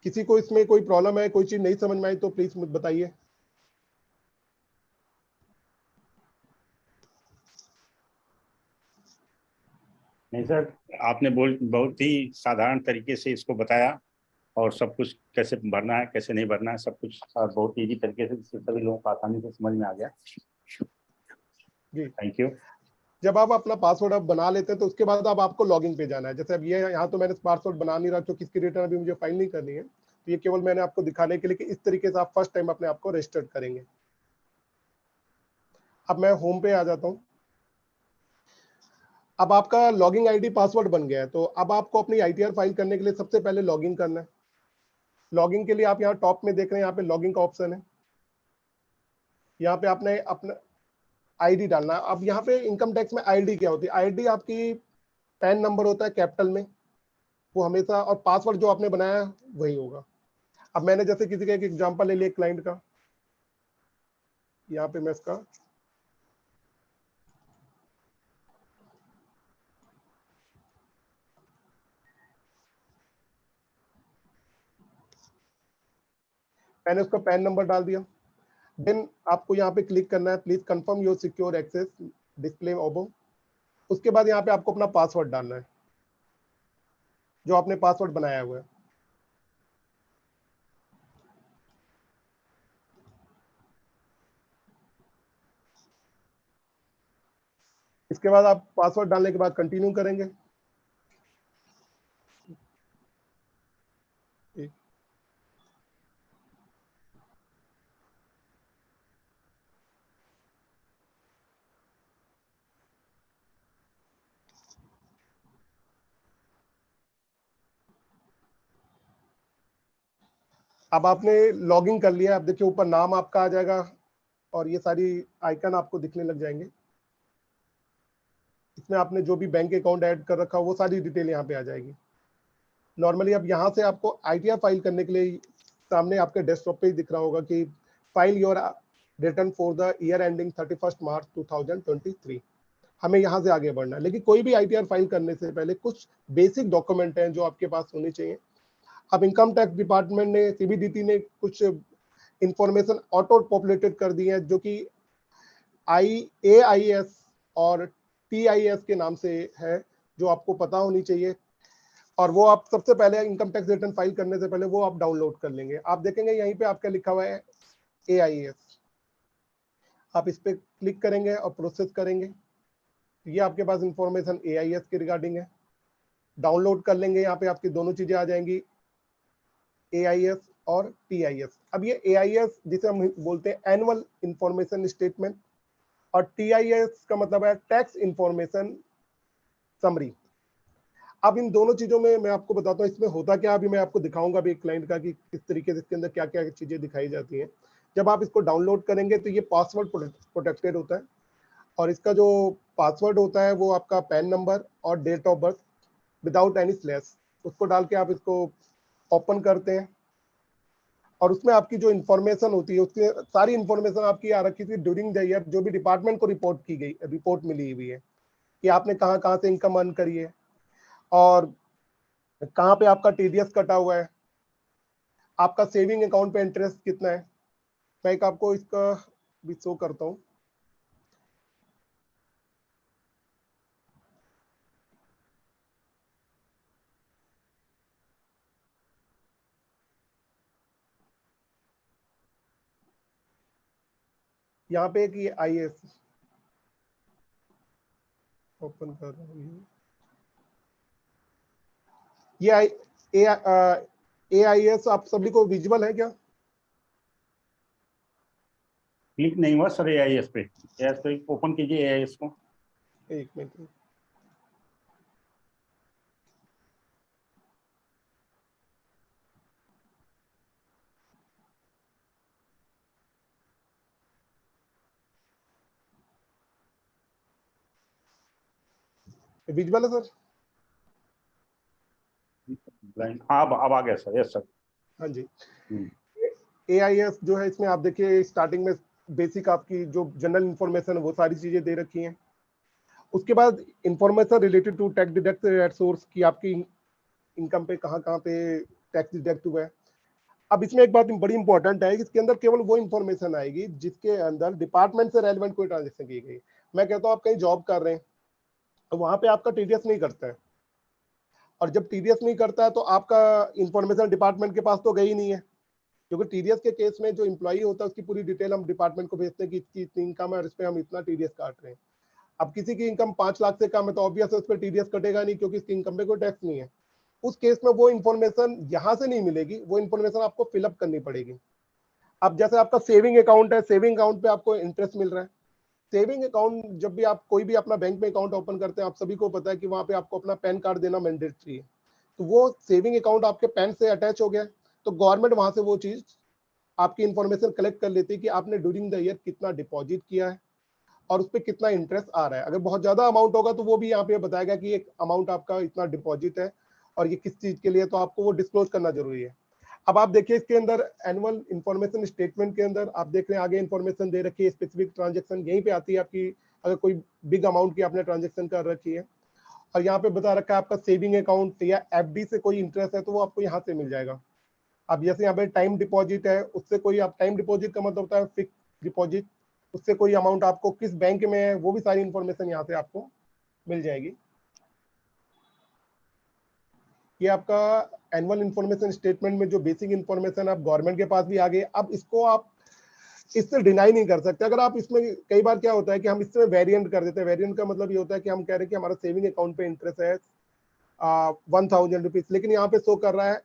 किसी को इसमें कोई प्रॉब्लम है, कोई चीज नहीं समझ में आई तो प्लीज मुझे बताइए। नहीं सर, आपने बहुत ही साधारण तरीके से इसको बताया, और सब कुछ कैसे भरना है कैसे नहीं भरना है सब कुछ बहुत इजी तरीके से सभी लोगों को आसानी से समझ में आ गया जी थैंक यू। जब आप अपना पासवर्ड आप बना लेते हैं तो उसके बाद अब आपको लॉगिन पे जाना है। जैसे अब ये यहाँ तो मैंने पासवर्ड बना नहीं रहा क्योंकि इसकी रिटर्न अभी मुझे फाइल नहीं करनी है, तो ये केवल मैंने आपको दिखाने के लिए कि इस तरीके से आप फर्स्ट टाइम अपने आप को रजिस्टर करेंगे। अब मैं होम पे आ जाता हूँ। अब आपका लॉगिंग आईडी पासवर्ड बन गया है, तो अब आपको अपनी आईटीआर फाइल करने के लिए सबसे पहले लॉगिन करना है। लॉगिन के लिए आप यहाँ टॉप में देख रहे हैं, यहाँ पे लॉगिन का ऑप्शन है। यहाँ पे आपने अपना आईडी डालना है। अब यहाँ पे इनकम टैक्स में आईडी क्या होती है? आईडी आपकी पैन नंबर होता है कैपिटल में, वो हमेशा, और पासवर्ड जो आपने बनाया है वही होगा। अब मैंने जैसे किसी का एक एग्जांपल ले लिया क्लाइंट का, यहाँ पे मैं इसका मैंने उसका पैन नंबर डाल दिया। देन आपको यहाँ पे क्लिक करना है, please confirm your secure access display above. उसके बाद यहाँ पे आपको अपना पासवर्ड डालना है, जो आपने पासवर्ड बनाया हुआ है। इसके बाद आप पासवर्ड डालने के बाद कंटिन्यू करेंगे। अब आपने लॉगिन कर लिया। अब देखिए ऊपर नाम आपका आ जाएगा और ये सारी आइकन आपको दिखने लग जाएंगे। इसमें आपने जो भी बैंक अकाउंट ऐड कर रखा हो वो सारी डिटेल यहाँ पे आ जाएगी। नॉर्मली अब यहाँ से आपको आईटीआर फाइल करने के लिए सामने आपके डेस्कटॉप पे ही दिख रहा होगा कि file your return for the year ending 31 मार्च 2023। हमें यहाँ से आगे बढ़ना है, लेकिन कोई भी आईटीआर फाइल करने से पहले कुछ बेसिक डॉक्यूमेंट हैं जो आपके पास होने चाहिए। अब इनकम टैक्स डिपार्टमेंट ने, सीबीडीटी ने कुछ इंफॉर्मेशन ऑटो पॉपुलेटेड कर दी है, जो कि AIS और TIS के नाम से है, जो आपको पता होनी चाहिए। और वो आप सबसे पहले इनकम टैक्स रिटर्न फाइल करने से पहले वो आप डाउनलोड कर लेंगे। आप देखेंगे यहीं पे आपका लिखा हुआ है AIS, आप इस पे क्लिक करेंगे और प्रोसेस करेंगे। ये आपके पास इंफॉर्मेशन AIS के रिगार्डिंग है, डाउनलोड कर लेंगे। यहाँ पे आपकी दोनों चीजें आ जाएंगी, AIS और TIS। अब ये AIS जिसे हम बोलते हैं एनुअल इंफॉर्मेशन स्टेटमेंट, और TIS का मतलब है टैक्स इंफॉर्मेशन समरी। अब इन दोनों चीजों में मैं आपको बताता हूँ इसमें होता क्या। अभी मैं आपको दिखाऊंगा भी एक क्लाइंट का कि किस तरीके से इसके अंदर क्या क्या चीजें दिखाई जाती हैं। जब आप इसको डाउनलोड करेंगे तो ये पासवर्ड प्रोटेक्टेड होता है, और इसका जो पासवर्ड होता है वो आपका पैन नंबर और date of birth without any slash, उसको डाल के आप इसको ओपन करते हैं। और उसमें आपकी जो इन्फॉर्मेशन होती है, उसकी सारी इन्फॉर्मेशन आपकी आ रखी थी ड्यूरिंग द ईयर, जो भी डिपार्टमेंट को रिपोर्ट मिली हुई है कि आपने कहाँ कहाँ से इनकम अर्न करी है और कहाँ पे आपका TDS कटा हुआ है, आपका सेविंग अकाउंट पे इंटरेस्ट कितना है। मैं एक आपको इसका भी शो करता हूँ। यहाँ पे एक ये IAS ओपन कर रहा हूँ। ये AIS आप सभी को विजुअल है क्या? क्लिक नहीं हुआ सर AIS पे। AIS पे ओपन कीजिए AIS को। एक मिनट, विजुअल है सर? हाँ अब आ गया सर। Yes sir. हाँ जी। AIS जो है, इसमें आप देखिए स्टार्टिंग में बेसिक आपकी जो जनरल इंफॉर्मेशन है वो सारी चीजें दे रखी हैं। उसके बाद information related to tax deduct at source की आपकी इनकम पे कहाँ कहाँ पे टैक्स डिडक्ट हुआ है। अब इसमें एक बात बड़ी इंपॉर्टेंट है कि इसके अंदर केवल वो इंफॉर्मेशन आएगी जिसके अंदर डिपार्टमेंट से रेलेवेंट कोई ट्रांजेक्शन की गई। मैं कहता हूँ आप कहीं जॉब कर रहे हैं तो वहां पे आपका TDS नहीं करता है, और जब TDS नहीं करता है तो आपका इंफॉर्मेशन डिपार्टमेंट के पास तो गई नहीं है, क्योंकि TDS के केस में जो एम्प्लॉई होता है उसकी पूरी डिटेल हम डिपार्टमेंट को भेजते हैं कि इसकी इतनी इनकम है और इस पे हम इतना TDS काट रहे हैं। अब किसी की इनकम 5 लाख से कम है तो ऑब्वियस है उस पर TDS कटेगा नहीं, क्योंकि इसकी इनकम पे कोई टैक्स नहीं है। उस केस में वो इन्फॉर्मेशन यहाँ से नहीं मिलेगी, वो इन्फॉर्मेशन आपको फिलअप करनी पड़ेगी। अब जैसे आपका सेविंग अकाउंट है, सेविंग अकाउंट पे आपको इंटरेस्ट मिल रहा है, सेविंग अकाउंट, जब भी आप कोई भी अपना बैंक में अकाउंट ओपन करते हैं, आप सभी को पता है कि वहां पे आपको अपना पैन कार्ड देना मैंडेटरी है। तो वो सेविंग अकाउंट आपके पैन से अटैच हो गया, तो गवर्नमेंट वहां से वो चीज आपकी इंफॉर्मेशन कलेक्ट कर लेती है कि आपने ड्यूरिंग द ईयर कितना डिपॉजिट किया है और उस पर कितना इंटरेस्ट आ रहा है। अगर बहुत ज्यादा अमाउंट होगा तो वो भी यहाँ पे बताएगा कि एक अमाउंट आपका इतना डिपॉजिट है और ये किस चीज के लिए, तो आपको वो डिस्क्लोज करना जरूरी है। अब आप देखिए इसके अंदर एनुअल इंफॉर्मेशन स्टेटमेंट के अंदर आप देख रहे हैं आगे इंफॉर्मेशन दे रखी है, स्पेसिफिक ट्रांजेक्शन यहीं पे आती है आपकी, अगर कोई बिग अमाउंट की आपने ट्रांजेक्शन कर रखी है। और यहाँ पे बता रखा है आपका सेविंग अकाउंट या एफडी से कोई इंटरेस्ट है तो वो आपको यहाँ से मिल जाएगा। अब जैसे यहाँ पे टाइम डिपॉजिट है, उससे कोई, आप टाइम डिपॉजिट का मतलब होता है फिक्स डिपॉजिट, उससे कोई अमाउंट आपको किस बैंक में है वो भी सारी इंफॉर्मेशन यहाँ से आपको मिल जाएगी। ये आपका एनुअल इंफॉर्मेशन स्टेटमेंट में जो बेसिक इंफॉर्मेशन आप गवर्नमेंट के पास भी आ गई। अब इसको आप इससे डिनाई नहीं कर सकते। अगर आप इसमें, कई बार क्या होता है कि हम इसमें वेरिएंट कर देते हैं। वेरिएंट का मतलब ये होता है कि हम कह रहे हैं कि हमारा सेविंग अकाउंट पे इंटरेस्ट है 1000 रुपीज, लेकिन यहाँ पे शो कर रहा है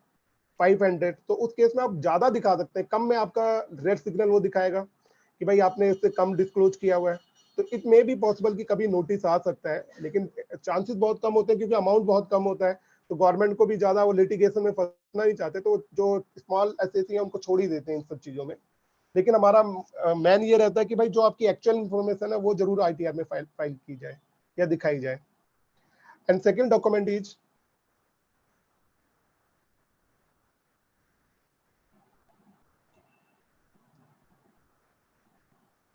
500, तो उस केस में आप ज्यादा दिखा सकते हैं, कम में आपका रेड सिग्नल वो दिखाएगा कि भाई आपने इससे कम डिस्क्लोज किया हुआ है। तो इट मे बी पॉसिबल कि कभी नोटिस आ सकता है, लेकिन चांसेस बहुत कम होते हैं क्योंकि अमाउंट बहुत कम होता है। तो गवर्नमेंट को भी ज्यादा वो लिटिगेशन में फंसना नहीं चाहते, तो जो स्मॉल एसएससी है उनको छोड़ ही देते हैं इन सब चीजों में। लेकिन हमारा मैन ये रहता है कि भाई जो आपकी एक्चुअल इन्फॉर्मेशन है वो जरूर आईटीआर में फाइल की जाए या दिखाई जाए। And second document is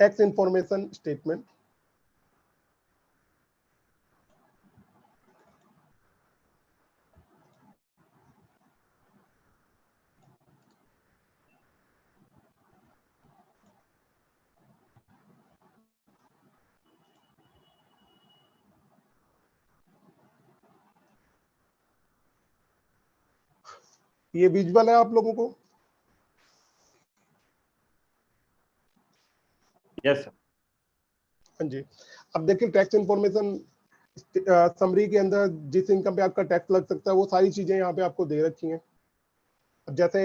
tax information statement. ये विजुअल है आप लोगों को? Yes sir. हाँ जी। अब देखिए टैक्स इंफॉर्मेशन समरी के अंदर जिस इनकम पे आपका टैक्स लग सकता है वो सारी चीजें यहाँ पे आपको दे रखी हैं। अब जैसे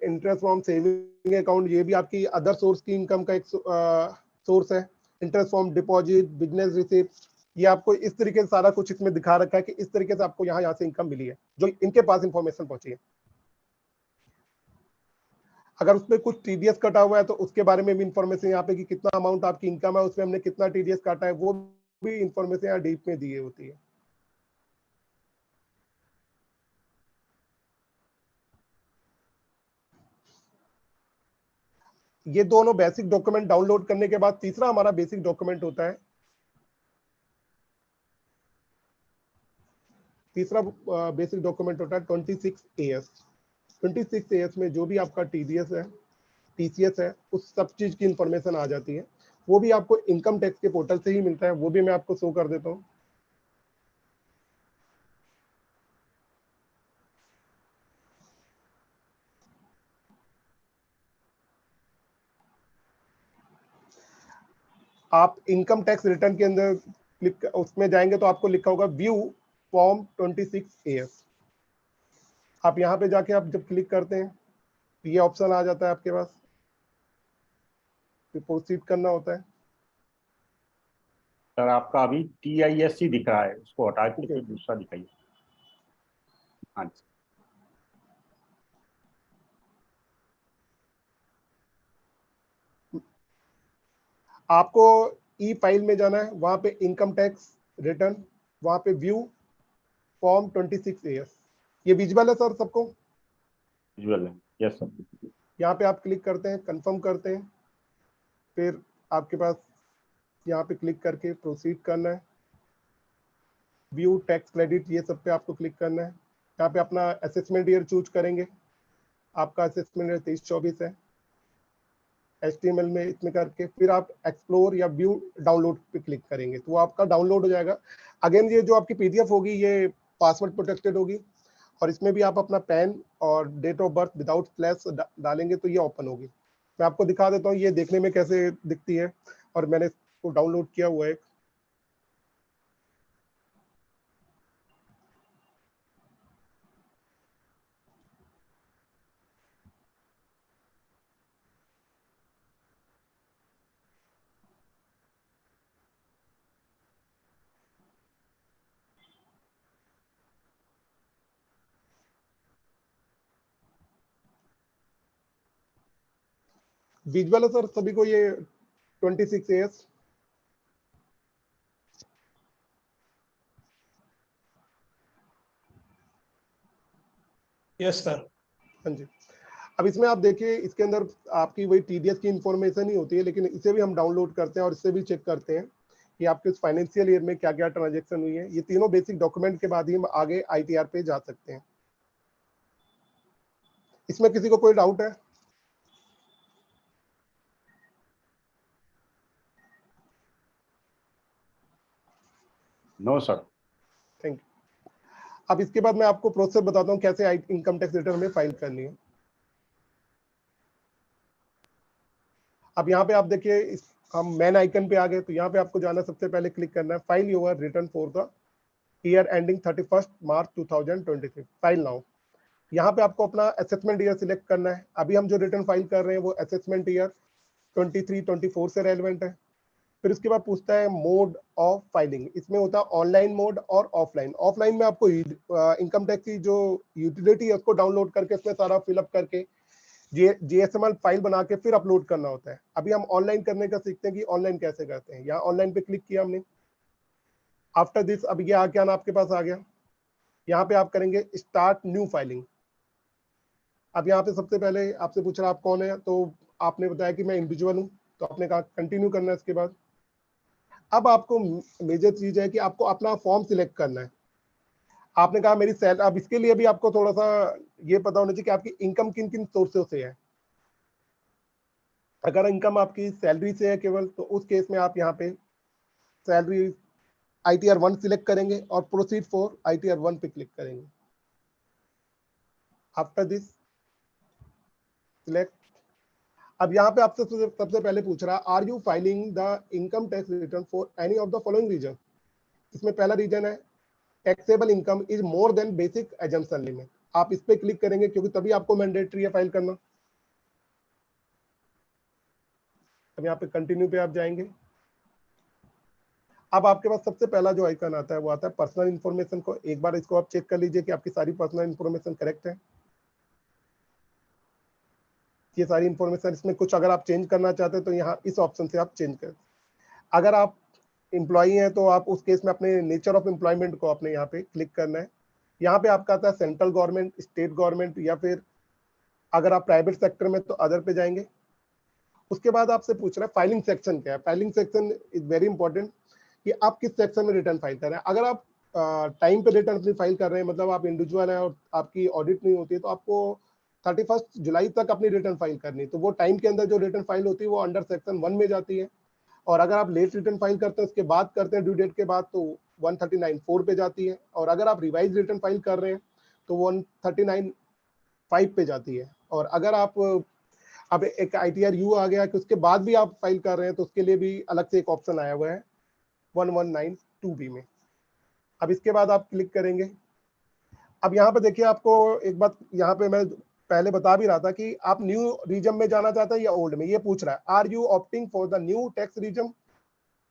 इंटरेस्ट फ्रॉम सेविंग अकाउंट, ये भी आपकी अदर सोर्स की इनकम का एक सोर्स है। Interest from deposit, business receipt, ये आपको इस तरीके से सारा कुछ इसमें दिखा रखा है कि इस तरीके से आपको यहाँ से इनकम मिली है जो इनके पास इंफॉर्मेशन पहुंची है। अगर उसमें कुछ टीडीएस कटा हुआ है तो उसके बारे में भी इंफॉर्मेशन यहाँ पे कि कितना अमाउंट आपकी इनकम है, उसमें हमने कितना टीडीएस काटा है, वो भी इंफॉर्मेशन यहाँ डीप में दी होती है। ये दोनों बेसिक डॉक्यूमेंट डाउनलोड करने के बाद तीसरा हमारा बेसिक डॉक्यूमेंट होता है, तीसरा बेसिक डॉक्यूमेंट होता है 26AS। 26AS में जो भी आपका टीडीएस है, टीसीएस है, उस सब चीज की इंफॉर्मेशन आ जाती है। वो भी आपको इनकम टैक्स के पोर्टल से ही मिलता है, वो भी मैं आपको शो कर देता हूँ। आप इनकम टैक्स रिटर्न के अंदर क्लिक उसमें जाएंगे तो आपको लिखा होगा व्यू फॉर्म 26AS। आप यहाँ पे जाके आप जब क्लिक करते हैं तो ये ऑप्शन आ जाता है आपके पास, प्रोसीड करना होता है। सर आपका अभी TISC दिख रहा है, उसको हटा के फिर दूसरा दिखाइए। हाँ जी। आपको ई फाइल में जाना है, वहां पे इनकम टैक्स रिटर्न, वहां पे व्यू फॉर्म 26AS। ये विजुअल है सर सबको? विजुअल है, यस सर। यहाँ पे आप क्लिक करते हैं, कंफर्म करते हैं, फिर आपके पास यहाँ पे क्लिक करके प्रोसीड करना है। व्यू टैक्स क्रेडिट, ये सब पे आपको क्लिक करना है। यहाँ पे अपना असेसमेंट ईयर चूज करेंगे। आपका असेसमेंट ईयर 23-24 है। HTML में इसमें करके फिर आप एक्सप्लोर या व्यू डाउनलोड पे क्लिक करेंगे तो वो आपका डाउनलोड हो जाएगा। अगेन ये जो आपकी PDF होगी ये पासवर्ड प्रोटेक्टेड होगी और इसमें भी आप अपना पैन और date of birth without slash डालेंगे तो ये ओपन होगी। मैं आपको दिखा देता हूँ ये देखने में कैसे दिखती है, और मैंने इसको डाउनलोड किया हुआ है। विजुअल है सर सभी को ये 26 AS? Yes sir. हाँ जी। अब इसमें आप देखिए इसके अंदर आपकी वही TDS की इंफॉर्मेशन ही होती है, लेकिन इसे भी हम डाउनलोड करते हैं और इससे भी चेक करते हैं कि आपके उस फाइनेंशियल ईयर में क्या क्या ट्रांजेक्शन हुई है। ये तीनों बेसिक डॉक्यूमेंट के बाद ही हम आगे ITR पे जा सकते हैं। इसमें किसी को कोई डाउट है? No sir. Thank you. अब इसके बाद मैं आपको प्रोसेस बताता हूँ कैसे इनकम टैक्स रिटर्न में फाइल करनी है। अब यहाँ पे आप देखिए हम मेन आइकन पे आ गए, तो यहाँ पे आपको जाना, सबसे पहले क्लिक करना है file your return for the year ending 31 March 2023, file now. यहाँ पे आपको अपना असेसमेंट ईयर सिलेक्ट करना है। अभी हम जो रिटर्न फाइल कर रहे हैं वो असेसमेंट ईयर 23-24 से रेलेवेंट है। फिर उसके बाद पूछता है मोड ऑफ फाइलिंग, इसमें होता है ऑनलाइन मोड और ऑफलाइन। ऑफलाइन में आपको इनकम टैक्स की जो यूटिलिटी है उसको डाउनलोड करके उसमें सारा फिलअप करके JSML फाइल बना के फिर अपलोड करना होता है। अभी हम ऑनलाइन करने का सीखते हैं कि ऑनलाइन कैसे करते हैं। यहाँ ऑनलाइन पे क्लिक किया हमने। आफ्टर दिस अब ये क्या ना आपके पास आ गया। यहाँ पे आप करेंगे स्टार्ट न्यू फाइलिंग। अब यहाँ पे सबसे पहले आपसे पूछ रहा आप कौन है, तो आपने बताया कि मैं इंडिविजुअल हूँ, तो आपने कहा कंटिन्यू करना है। इसके बाद अब आपको मेजर चीज है कि आपको अपना फॉर्म सिलेक्ट करना है। आपने कहा मेरी सैलरी, अब इसके लिए भी आपको थोड़ा सा ये पता होना चाहिए कि आपकी इनकम किन किन सोर्सों से है। अगर इनकम आपकी सैलरी से है केवल, तो उस केस में आप यहाँ पे सैलरी ITR 1 सिलेक्ट करेंगे और प्रोसीड फॉर ITR 1 पे क्लिक करेंगे। After this select. अब यहाँ पे आपसे सबसे पहले पूछ रहा है are you filing the income tax return for any of the following reason. इसमें पहला रीजन है taxable income is more than basic exemption limit. आप इस पे क्लिक करेंगे क्योंकि तभी आपको मैंडेटरी है फाइल करना। अब यहाँ पे कंटिन्यू पे आप जाएंगे। अब आपके पास सबसे पहला जो आइकन आता है वो आता है पर्सनल इन्फॉर्मेशन को। एक बार इसको आप चेक कर लीजिए कि आपकी सारी पर्सनल इन्फॉर्मेशन करेक्ट है। ये सारी इन्फॉर्मेशन, इसमें कुछ अगर आप चेंज करना चाहते हैं तो यहाँ इस ऑप्शन से आप चेंज कर। अगर आप एम्प्लॉई हैं तो आप उस केस में अपने नेचर ऑफ एम्प्लॉयमेंट को अपने यहाँ पे क्लिक करना है। यहाँ पे आपका आता है सेंट्रल गवर्नमेंट, स्टेट गवर्नमेंट, या फिर अगर आप प्राइवेट सेक्टर में तो अदर पे जाएंगे। उसके बाद आपसे पूछ रहा है फाइलिंग सेक्शन क्या है। Filing section is very important कि आप किस सेक्शन में रिटर्न फाइल कर रहे हैं। अगर आप टाइम पे रिटर्न अपनी फाइल कर रहे हैं, मतलब आप इंडिविजुअल हैं और आपकी ऑडिट नहीं होती है, तो आपको 31 जुलाई तक अपनी रिटर्न फाइल करनी है। तो वो टाइम के अंदर जो रिटर्न फाइल होती है वो अंडर सेक्शन 1 में जाती है। और अगर आप लेट रिटर्न फाइल करते हैं उसके बाद करते हैं ड्यू डेट के बाद, तो 139(4) पे जाती है। और अगर आप रिवाइज रिटर्न फाइल कर रहे हैं तो 139(5) पे जाती है। और अगर आप अब एक ITR U आ गया कि उसके बाद भी आप फाइल कर रहे हैं तो उसके लिए भी अलग से एक ऑप्शन आया हुआ है 1192B में। अब इसके बाद आप क्लिक करेंगे। अब यहाँ पे देखिए आपको एक बात यहाँ पे मैं पहले बता भी रहा था कि आप न्यू रीजन में जाना चाहते हैं या ओल्ड में। ये पूछ रहा है are you opting for the new tax regime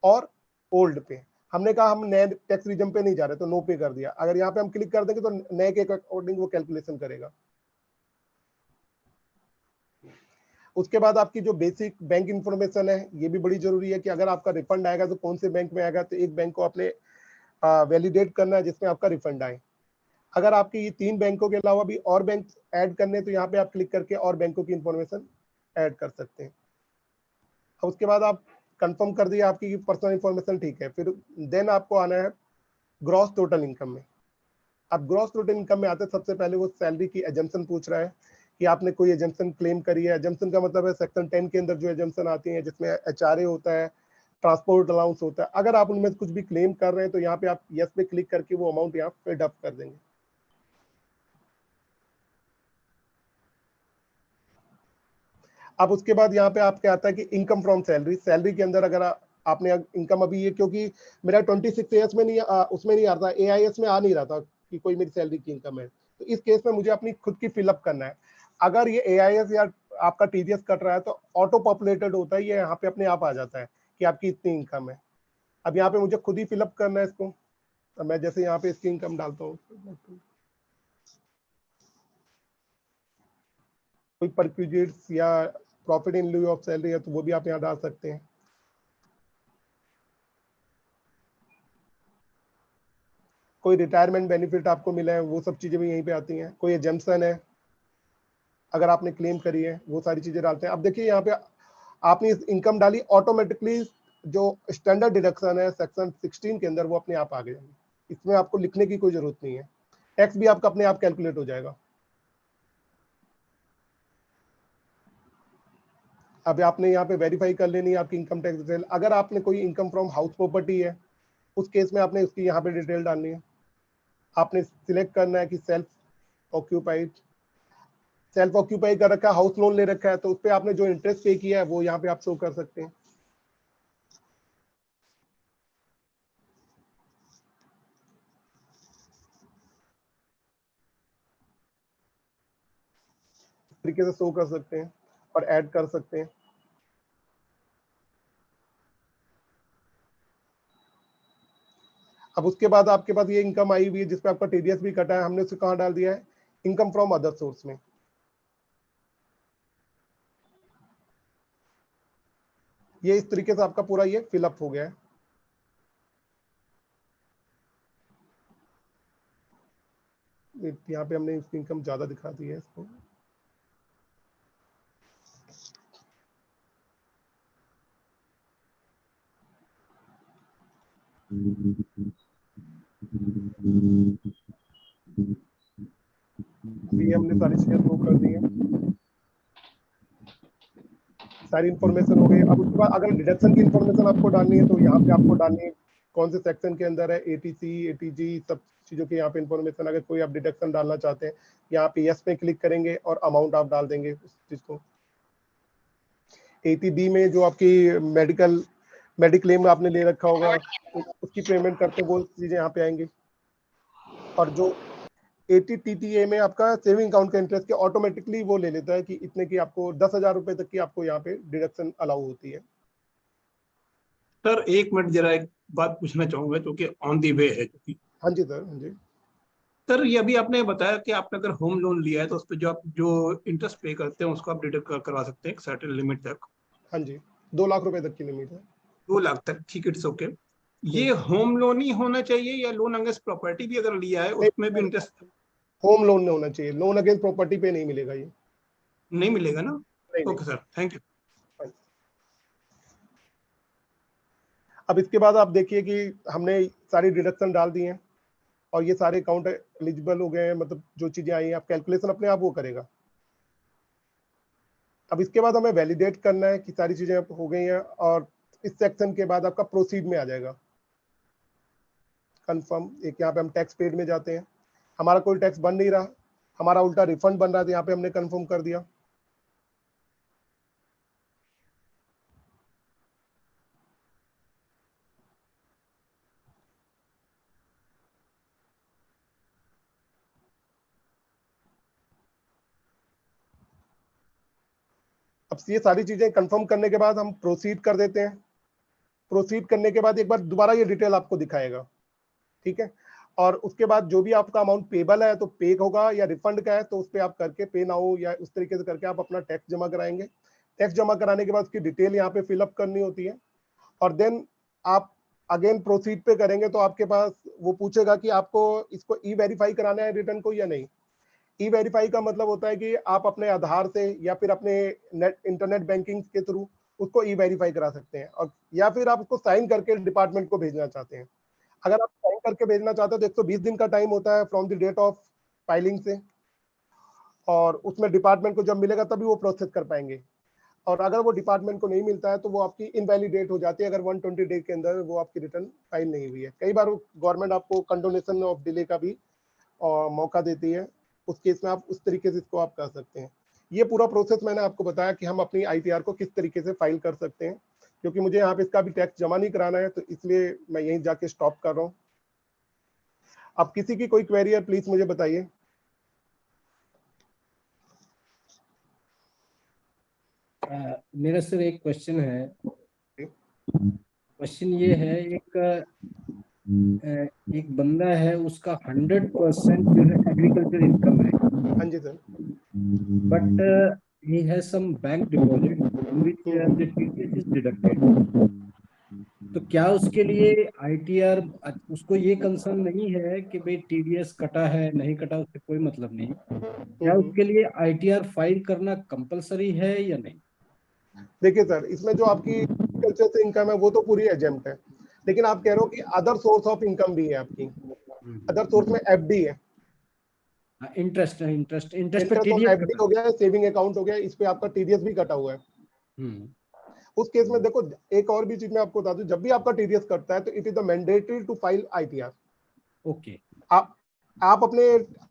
और ओल्ड पे। हमने कहा हम नए टैक्स रीजन पे नहीं जा रहे, तो नो पे कर दिया। अगर यहाँ पे हम क्लिक कर देंगे तो नए के अकॉर्डिंग वो कैलकुलेशन करेगा। उसके बाद आपकी जो बेसिक बैंक इंफॉर्मेशन है ये भी बड़ी जरूरी है कि अगर आपका रिफंड आएगा तो कौन से बैंक में आएगा। तो एक बैंक को आपने वैलिडेट करना है जिसमें आपका रिफंड आए। अगर आपके ये 3 बैंकों के अलावा भी और बैंक ऐड करने, तो यहाँ पे आप क्लिक करके और बैंकों की इंफॉर्मेशन ऐड कर सकते हैं। उसके बाद आप कंफर्म कर दिया आपकी पर्सनल इंफॉर्मेशन ठीक है। फिर देन आपको आना है ग्रॉस टोटल इनकम में। अब ग्रॉस टोटल इनकम में आते सबसे पहले वो सैलरी की एजम्पशन पूछ रहा है कि आपने कोई एजम्पशन क्लेम करी है। एजम्पशन का मतलब है सेक्शन 10 के अंदर जो एजम्पशन आती है जिसमें HRA होता है, ट्रांसपोर्ट अलाउंस होता है। अगर आप उनमें कुछ भी क्लेम कर रहे हैं तो यहाँ पे आप यस पे क्लिक करके वो अमाउंट यहाँ पे डब कर देंगे। अब उसके बाद यहाँ पे आपके आता है कि इनकम फ्रॉम सैलरी। सैलरी के अंदर अगर आपने इनकम अभी ये, क्योंकि मेरा 26 AS में नहीं उसमें नहीं आ रहा था, AIS में आ नहीं रहा था कि कोई मेरी सैलरी की इनकम है, तो इस केस में मुझे अपनी खुद की फिलअप करना है। अगर ये AIS या आपका TDS कट रहा है तो ऑटो पॉपुलेटेड होता है, ये यहाँ पे अपने आप आ जाता है कि आपकी इतनी इनकम है। अब यहाँ पे मुझे खुद ही फिलअप करना है इसको। तो मैं जैसे यहाँ पे इसकी इनकम डालता हूँ, कोई परक्यूजिट्स या प्रॉफिट इन लिeu ऑफ सैलरी है तो वो भी आप यहाँ डाल सकते हैं। कोई रिटायरमेंट बेनिफिट आपको मिला है वो सब चीजें भी यहीं पे आती हैं। कोई एजेम्पशन है अगर आपने क्लेम करी है वो सारी चीजें डालते हैं। अब देखिए यहाँ पे आपने इनकम डाली, ऑटोमेटिकली जो स्टैंडर्ड डिडक्शन है सेक्शन 16 के अंदर वो अपने आप आ गए, इसमें आपको लिखने की कोई जरूरत नहीं है। टैक्स भी आपका अपने आप कैलकुलेट हो जाएगा। अब आपने यहाँ पे वेरीफाई कर लेनी है आपकी इनकम टैक्स डिटेल। अगर आपने कोई इनकम फ्रॉम हाउस प्रॉपर्टी है उस केस में आपने उसकी यहाँ पे डिटेल डालनी है। आपने सिलेक्ट करना है कि सेल्फ ऑक्यूपाई कर रखा है, हाउस लोन ले रखा है तो उस पर आपने जो इंटरेस्ट पे किया है वो यहाँ पे आप शो कर सकते हैं। इस तरीके से शो कर सकते हैं और ऐड कर सकते हैं। अब उसके बाद आपके पास ये इनकम आई हुई है जिसपे आपका टीडीएस भी कटा है, हमने उसे कहाँ डाल दिया है, इनकम फ्रॉम अदर सोर्स में। ये इस तरीके से आपका पूरा ये फिलअप हो गया है। यहाँ पे हमने इसकी इनकम ज्यादा दिखा दी है इसको। ये हमने सारी चीजें शो कर दी है, सारी इंफॉर्मेशन हो गई। अब उसके बाद अगर डिडक्शन की इंफॉर्मेशन आपको डालनी है तो यहाँ पे आपको डालनी है कौन से सेक्शन के अंदर है, एटीसी एटीजी सब चीजों की यहाँ पे इंफॉर्मेशन। अगर कोई आप डिडक्शन डालना चाहते हैं यहाँ पे यस पे क्लिक करेंगे और अमाउंट आप डाल देंगे उस चीज को। 80B में जो आपकी मेडिक्लेम आपने ले रखा होगा उसकी पेमेंट करते वो चीजें यहाँ पे आएंगी। और जो 80 TTA में आपका सेविंग अकाउंट का इंटरेस्ट के ऑटोमेटिकली वो ले लेता है कि इतने की आपको 10,000 रुपए तक की आपको यहाँ पे डिडक्शन अलाउ होती है। सर एक मिनट जरा एक बात पूछना चाहूंगा क्योंकि ऑन दी वे है क्योंकि। हाँ जी सर। हाँ जी सर ये अभी आपने बताया कि आपने अगर होम लोन लिया है तो उस पर जो आप जो इंटरेस्ट पे करते हैं उसको आप डिडक्ट करवा सकते हैं एक सर्टेन लिमिट तक। हाँ जी 2 लाख रुपए तक की लिमिट है। 2 लाख तक, ठीक है, इट्स ओके। ये होम लोन ही होना चाहिए या लोन अगेंस्ट प्रॉपर्टी भी अगर लिया है उसमें भी इंटरेस्ट? होम लोन होना चाहिए, लोन अगेंस्ट प्रॉपर्टी पे नहीं मिलेगा ये। नहीं मिलेगा ना? नहीं, ओके सर, थैंक यू। अब इसके बाद आप देखिए कि हमने सारी डिडक्शन डाल दी हैं और ये सारे अकाउंट एलिजिबल हो गए हैं, मतलब जो चीजें आई हैं आप कैलकुलेशन अपने आप वो करेगा। अब इसके बाद हमें वैलिडेट करना है कि सारी चीजें हो गई हैं और इस सेक्शन के बाद आपका प्रोसीड में आ जाएगा कंफर्म। एक यहाँ पे हम टैक्स पेड में जाते हैं, हमारा कोई टैक्स बन नहीं रहा, हमारा उल्टा रिफंड बन रहा था, यहाँ पे हमने कंफर्म कर दिया। अब ये सारी चीजें कंफर्म करने के बाद हम प्रोसीड कर देते हैं। प्रोसीड करने के बाद एक बार दोबारा ये डिटेल आपको दिखाएगा, ठीक है। और उसके बाद जो भी आपका अमाउंट पेबल है तो पे होगा या रिफंड का है तो उस पर आप करके पे नाउ या उस तरीके से करके आप अपना टैक्स जमा कराएंगे। टैक्स जमा कराने के बाद उसकी डिटेल यहाँ पे फिलअप करनी होती है और देन आप अगेन प्रोसीड पे करेंगे तो आपके पास वो पूछेगा कि आपको इसको ई वेरीफाई कराना है रिटर्न को या नहीं। ई वेरीफाई का मतलब होता है कि आप अपने आधार से या फिर अपने इंटरनेट बैंकिंग के थ्रू उसको ई वेरीफाई करा सकते हैं और या फिर आप उसको साइन करके डिपार्टमेंट को भेजना चाहते हैं। अगर आप साइन करके भेजना चाहते हो तो 120 दिन का टाइम होता है from the date of filing से और उसमें डिपार्टमेंट को जब मिलेगा तभी वो प्रोसेस कर पाएंगे। और अगर वो डिपार्टमेंट को नहीं मिलता है तो वो आपकी इनवैलिडेट हो जाती है अगर 120 डे के अंदर वो आपकी रिटर्न फाइल नहीं हुई है। कई बार गवर्नमेंट आपको कंडोनेशन ऑफ डिले का भी मौका देती है, उस केस में आप उस तरीके से इसको आप कर सकते हैं। ये पूरा प्रोसेस मैंने आपको बताया कि हम अपनी ITR को किस तरीके से फाइल कर सकते हैं, क्योंकि मुझे यहाँ पे इसका भी टैक्स जमा नहीं कराना है तो इसलिए मैं यहीं जाके स्टॉप कर रहा हूँ। अब किसी की कोई क्वेरी है प्लीज मुझे बताइए। मेरा सर एक क्वेश्चन है। क्वेश्चन ये है, एक बंदा है उसका 100% जो है एग्रीकल्चर इनकम है। हाँ जी सर। But he has some bank deposit in which the TDS is deducted. तो क्या उसके लिए ITR, उसको ये कंसर्न नहीं है कि भाई TDS कटा है नहीं कटा, उससे कोई मतलब नहीं, क्या उसके लिए ITR फाइल करना कंपलसरी है या नहीं? देखिए सर, इसमें जो आपकी एग्रीकल्चर से इनकम है वो तो पूरी एग्जेम्प्ट है, लेकिन आप कह रहे हो कि अदर सोर्स ऑफ इनकम भी है आपकी। अदर सोर्स में FD है, इंटरेस्ट पे इंटरेस्ट TDS ऑन FD हो गया, सेविंग अकाउंट हो गया, इस पे आपका TDS भी कटा हुआ है। उस केस में देखो, एक और भी चीज मैं आपको बता दूं, जब भी आपका TDS कटता है तो it is the mandatory to file ITR। Okay, आप अपने,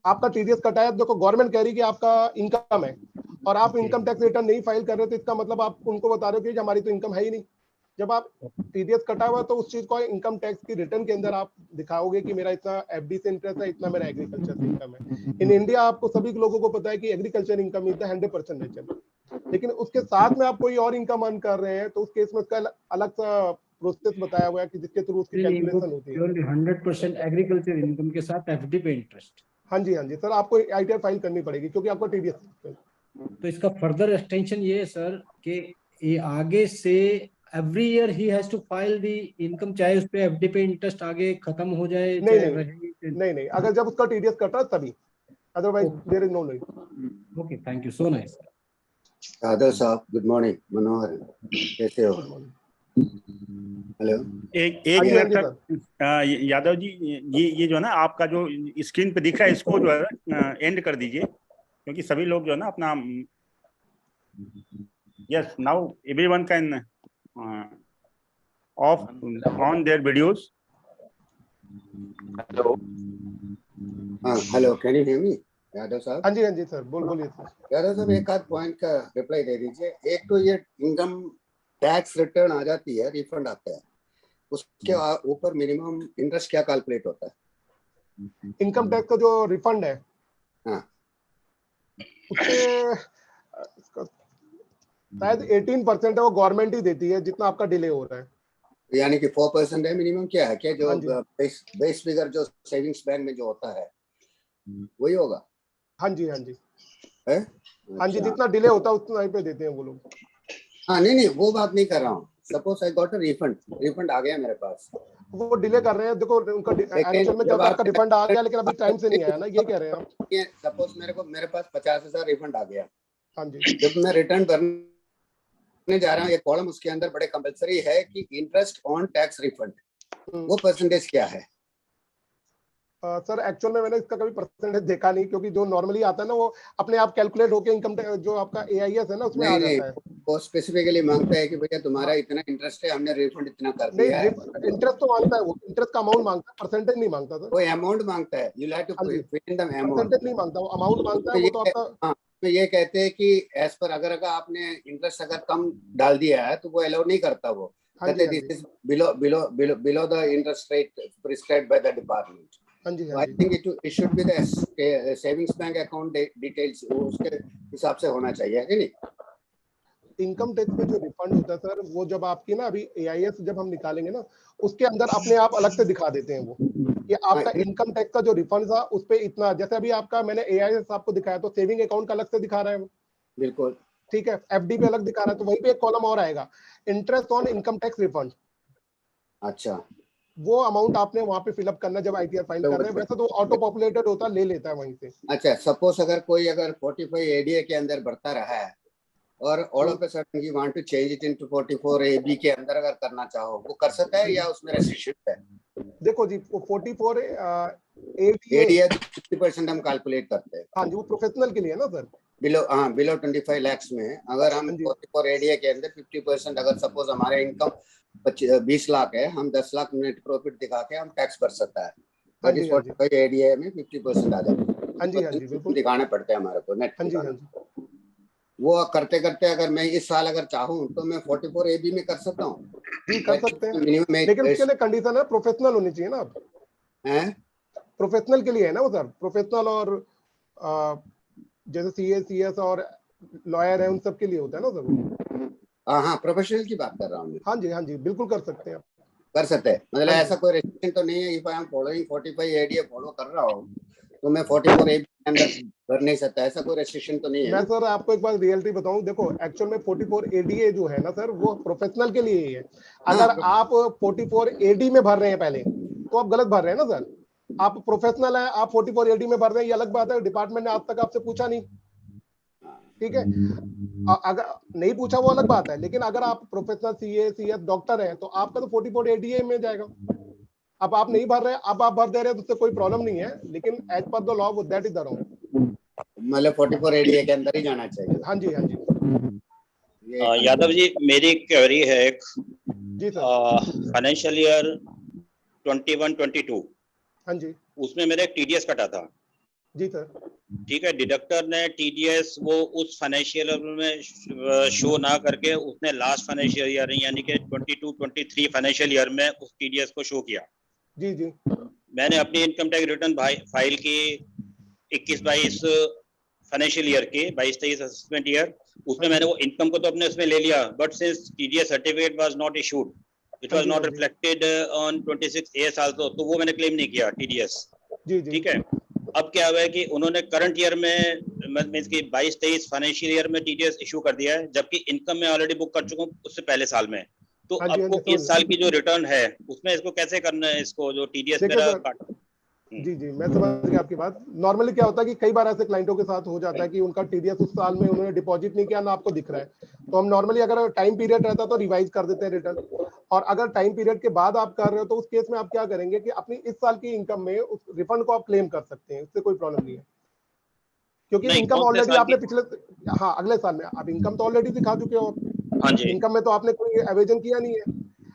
आपका TDS कटा है, देखो गवर्नमेंट कह रही है कि आपका इनकम है और आप इनकम टैक्स रिटर्न नहीं फाइल कर रहे, तो इसका मतलब आप उनको बता रहे हो कि हमारी तो इनकम है ही नहीं। जब आप TDS कटा हुआ तो उस चीज को इनकम टैक्स की रिटर्न के अंदर आप दिखाओगे कि मेरा इतना FD से इंटरेस्ट है, इतना मेरा एग्रीकल्चर से इनकम है। इन इंडिया आपको सभी लोगों को पता है कि agriculture income is the 100% nature, लेकिन उसके साथ में आप कोई और इनकम अर्न कर रहे हैं तो उस केस में उसका अलग सा प्रोसेस बताया हुआ है कि जिसके थ्रू उसकी कैलकुलेशन होती है। प्योरली 100% एग्रीकल्चर इनकम के साथ FD पे इंटरेस्ट। हाँ जी सर, आपको ITR फाइल करनी पड़ेगी क्योंकि आपका TDS। तो इसका फर्दर एक्सटेंशन ये है सर कि ये आगे से एवरी ईयर ही has to file the income, चाहे उस पे FD पे इंटरेस्ट आगे खत्म हो जाए चाहे रहे। नहीं, अगर जब उसका TDS कटा तभी, otherwise there is no need. Okay, thank you, so nice. Yadav साहब, गुड मॉर्निंग। मनोहर, कैसे हो? हेलो। एक मिनट तक यादव जी, ये जो है ना आपका जो स्क्रीन पे दिख रहा है इसको जो है एंड कर दीजिए, क्योंकि सभी लोग जो है ना अपना, yes now everyone can off on their videos. Hello, हाँ hello, can you hear me Yadav साहब? हाँ जी सर, बोलिए सर। यादव साहब, एक आध पॉइंट का रिप्लाई दे दीजिए। एक तो ये इनकम टैक्स रिटर्न आ जाती है, रिफंड आता है, उसके ऊपर मिनिमम इंटरेस्ट क्या कैलकुलेट होता है? इनकम टैक्स का जो रिफंड है, हाँ, उससे शायद 18% है, वो गवर्नमेंट ही देती है जितना आपका डिले हो रहा है। यानी कि 4% है मिनिमम। क्या है, क्या जो बेस फिगर जो सेविंग्स बैंक में जो होता है वही होगा? हाँ जी है? हाँ जी, जितना डिले होता है उतना ही पे देते हैं वो लोग। हाँ नहीं, वो बात नहीं कर रहा हूँ। Suppose I got a refund आ गया मेरे पास, वो डिले कर रहे हैं। देखो उनका एक्चुअल में जब आपका रिफंड आ गया, लेकिन अभी टाइम से नहीं आया ना, ये कह रहे हैं आप। सपोज मेरे पास 50,000 रिफंड आ गया। हाँ जी, जब मैं रिटर्न करने जा रहा हूँ, ये कॉलम उसके अंदर बड़े कंपलसरी है कि इंटरेस्ट ऑन टैक्स रिफंड, वो परसेंटेज क्या है? सर एक्चुअल में मैंने इसका कभी परसेंटेज देखा नहीं, क्योंकि जो नॉर्मली आता है ना वो अपने आप कैलकुलेट होके इनकम जो आपका AIS है ना उसमें आ जाता है। वो स्पेसिफिकली मांगता है कि भैया तुम्हारा इतना इंटरेस्ट है, हमने रिफंड इतना कर दिया है। इंटरेस्ट तो मांगता है, वो इंटरेस्ट का अमाउंट मांगता है, परसेंटेज नहीं मांगता सर। वो अमाउंट मांगता है, you have to fill in the amount. Percentage नहीं मांगता, वो अमाउंट मांगता है। वो तो आपका, तो ये कहते हैं कि एज पर अगर आपने इंटरेस्ट अगर कम डाल दिया है तो वो अलाउ नहीं करता। वो कहते हैं this is below the interest rate prescribed by the department. I think it should be the savings bank account details, उसके हिसाब से होना चाहिए, है नहीं? इनकम टैक्स में जो रिफंड होता है सर, वो जब आपकी ना अभी AIS जब हम निकालेंगे ना, उसके अंदर अपने आप अलग से दिखा देते हैं वो कि आपका इनकम टैक्स का जो रिफंड था उस पे इतना। जैसे अभी आपका मैंने AIS आपको दिखाया तो सेविंग अकाउंट का अलग से दिखा रहा है, बिल्कुल ठीक है, FD पे अलग दिखा रहा है, तो वहीं पे एक कॉलम और आएगा, interest on income tax refund. अच्छा, वो अमाउंट आपने वहां पे फिलअप करना जब ITR फाइल कर रहे हैं। वैसे तो ऑटो पॉपुलेटेड होता है, ले लेता है वहीं से। अच्छा, सपोज अगर कोई 45 ADA के अंदर बढ़ता रहा है और all of a sudden you want to change it into 44 AB के अंदर अगर करना चाहो, वो कर सकता है या उसमें रेस्ट्रिक्शन है? देखो जी, 44 ADA 50% हम कैलकुलेट करते हैं। हाँ जी, वो प्रोफेशनल के लिए है ना सर। बिलो 25 लाख में अगर हम 44 ADA के अंदर 50%, अगर सपोज हमारे इनकम 20 लाख है, हम 10 लाख नेट प्रॉफिट दिखा के हम टैक्स भर सकता है। हाँ जी, 45 ADA में 50% आ जाता है। हाँ जी, बिल्कुल दिखाने पड़ते हैं हमारे को नेट। हाँ जी। वो करते करते अगर मैं इस साल अगर चाहूँ तो मैं 44 AB में कर सकता हूँ? जी कर सकते हैं, लेकिन उसके लिए कंडीशन है प्रोफेशनल होनी चाहिए ना। आप हैं प्रोफेशनल के लिए है ना वो सर, प्रोफेशनल और जैसे CA CS और लॉयर है, उन सब के लिए होता है ना सर। हाँ, प्रोफेशनल की बात कर रहा हूँ। हाँ जी, बिल्कुल कर सकते हैं आप। कर सकते हैं, मतलब ऐसा कोई रेस्ट्रिक्शन तो नहीं है। If I am following 45 ADA follow कर रहा हूँ तो मैं 44A के अंदर भर नहीं सकता, ऐसा कोई रेस्ट्रिक्शन तो नहीं है? मैं सर आपको एक बार रियलिटी बताऊं, देखो एक्चुअल में 44ADA जो है ना सर, वो प्रोफेशनल के लिए ही है। अगर आप 44AD में भर रहे हैं पहले, तो आप गलत भर रहे हैं ना सर। आप प्रोफेशनल है, आप 44AD में भर रहे हैं, ये अलग बात है। डिपार्टमेंट ने आज तक आपसे पूछा नहीं, ठीक है। अगर नहीं पूछा वो अलग बात है, लेकिन अगर आप प्रोफेशनल CA, CS, डॉक्टर है, तो आपका तो 44ADA में जाएगा। अब आप नहीं भर रहे, अब आप भर दे रहे हैं, तो उससे कोई प्रॉब्लम नहीं है, लेकिन as per the law that is the wrong. मतलब 44ADA के अंदर ही जाना चाहिए। हाँ जी, हाँ जी। यादव जी, मेरी क्वेरी है एक। जी सर। फाइनेंशियल ईयर 21-22, हाँ जी, उसमें मेरा एक TDS कटा था। जी सर। ठीक है, डिडक्टर ने TDS वो उस फाइनेंशियल ईयर में शो ना करके उसने लास्ट फाइनेंशियल ईयर यानी कि 22-23 फाइनेंशियल ईयर में उस TDS को शो किया। जी जी। मैंने अपनी इनकम टैक्स रिटर्न फाइल की 21-22 फाइनेंशियल ईयर के 22-23 असेसमेंट ईयर, उसमें मैंने वो इनकम को तो अपने उसमें ले लिया, but since TDS certificate was not issued, it was not reflected on 26A also, तो वो मैंने क्लेम नहीं किया TDS। जी जी। ठीक है, अब क्या हुआ है कि उन्होंने करंट ईयर में मींस की 22-23 फाइनेंशियल ईयर में TDS इशू कर दिया है, जबकि इनकम में ऑलरेडी बुक कर चुका हूँ उससे पहले साल में। तो आपको इस साल की जो रिटर्न है उसमें इसको कैसे करना है, इसको जो TDS मेरा जी जी, मैं समझ गया आपकी बात। नॉर्मली क्या होता है कि कई बार ऐसे क्लाइंटों के साथ हो जाता है कि उनका TDS उस साल में उन्होंने डिपॉजिट नहीं किया ना, आपको दिख रहा है, तो हम नॉर्मली अगर टाइम पीरियड रहता तो रिवाइज कर देते हैं रिटर्न। और अगर टाइम पीरियड के बाद आप कर रहे हो, तो उस केस में आप क्या करेंगे कि अपनी इस साल की इनकम में उस रिफंड को आप क्लेम कर सकते हैं, उससे कोई प्रॉब्लम नहीं है, क्योंकि इनकम ऑलरेडी आपने पिछले, हाँ अगले साल में आप इनकम तो ऑलरेडी दिखा चुके हो। हाँ जी, इनकम में तो आपने कोई एवेजन किया नहीं है।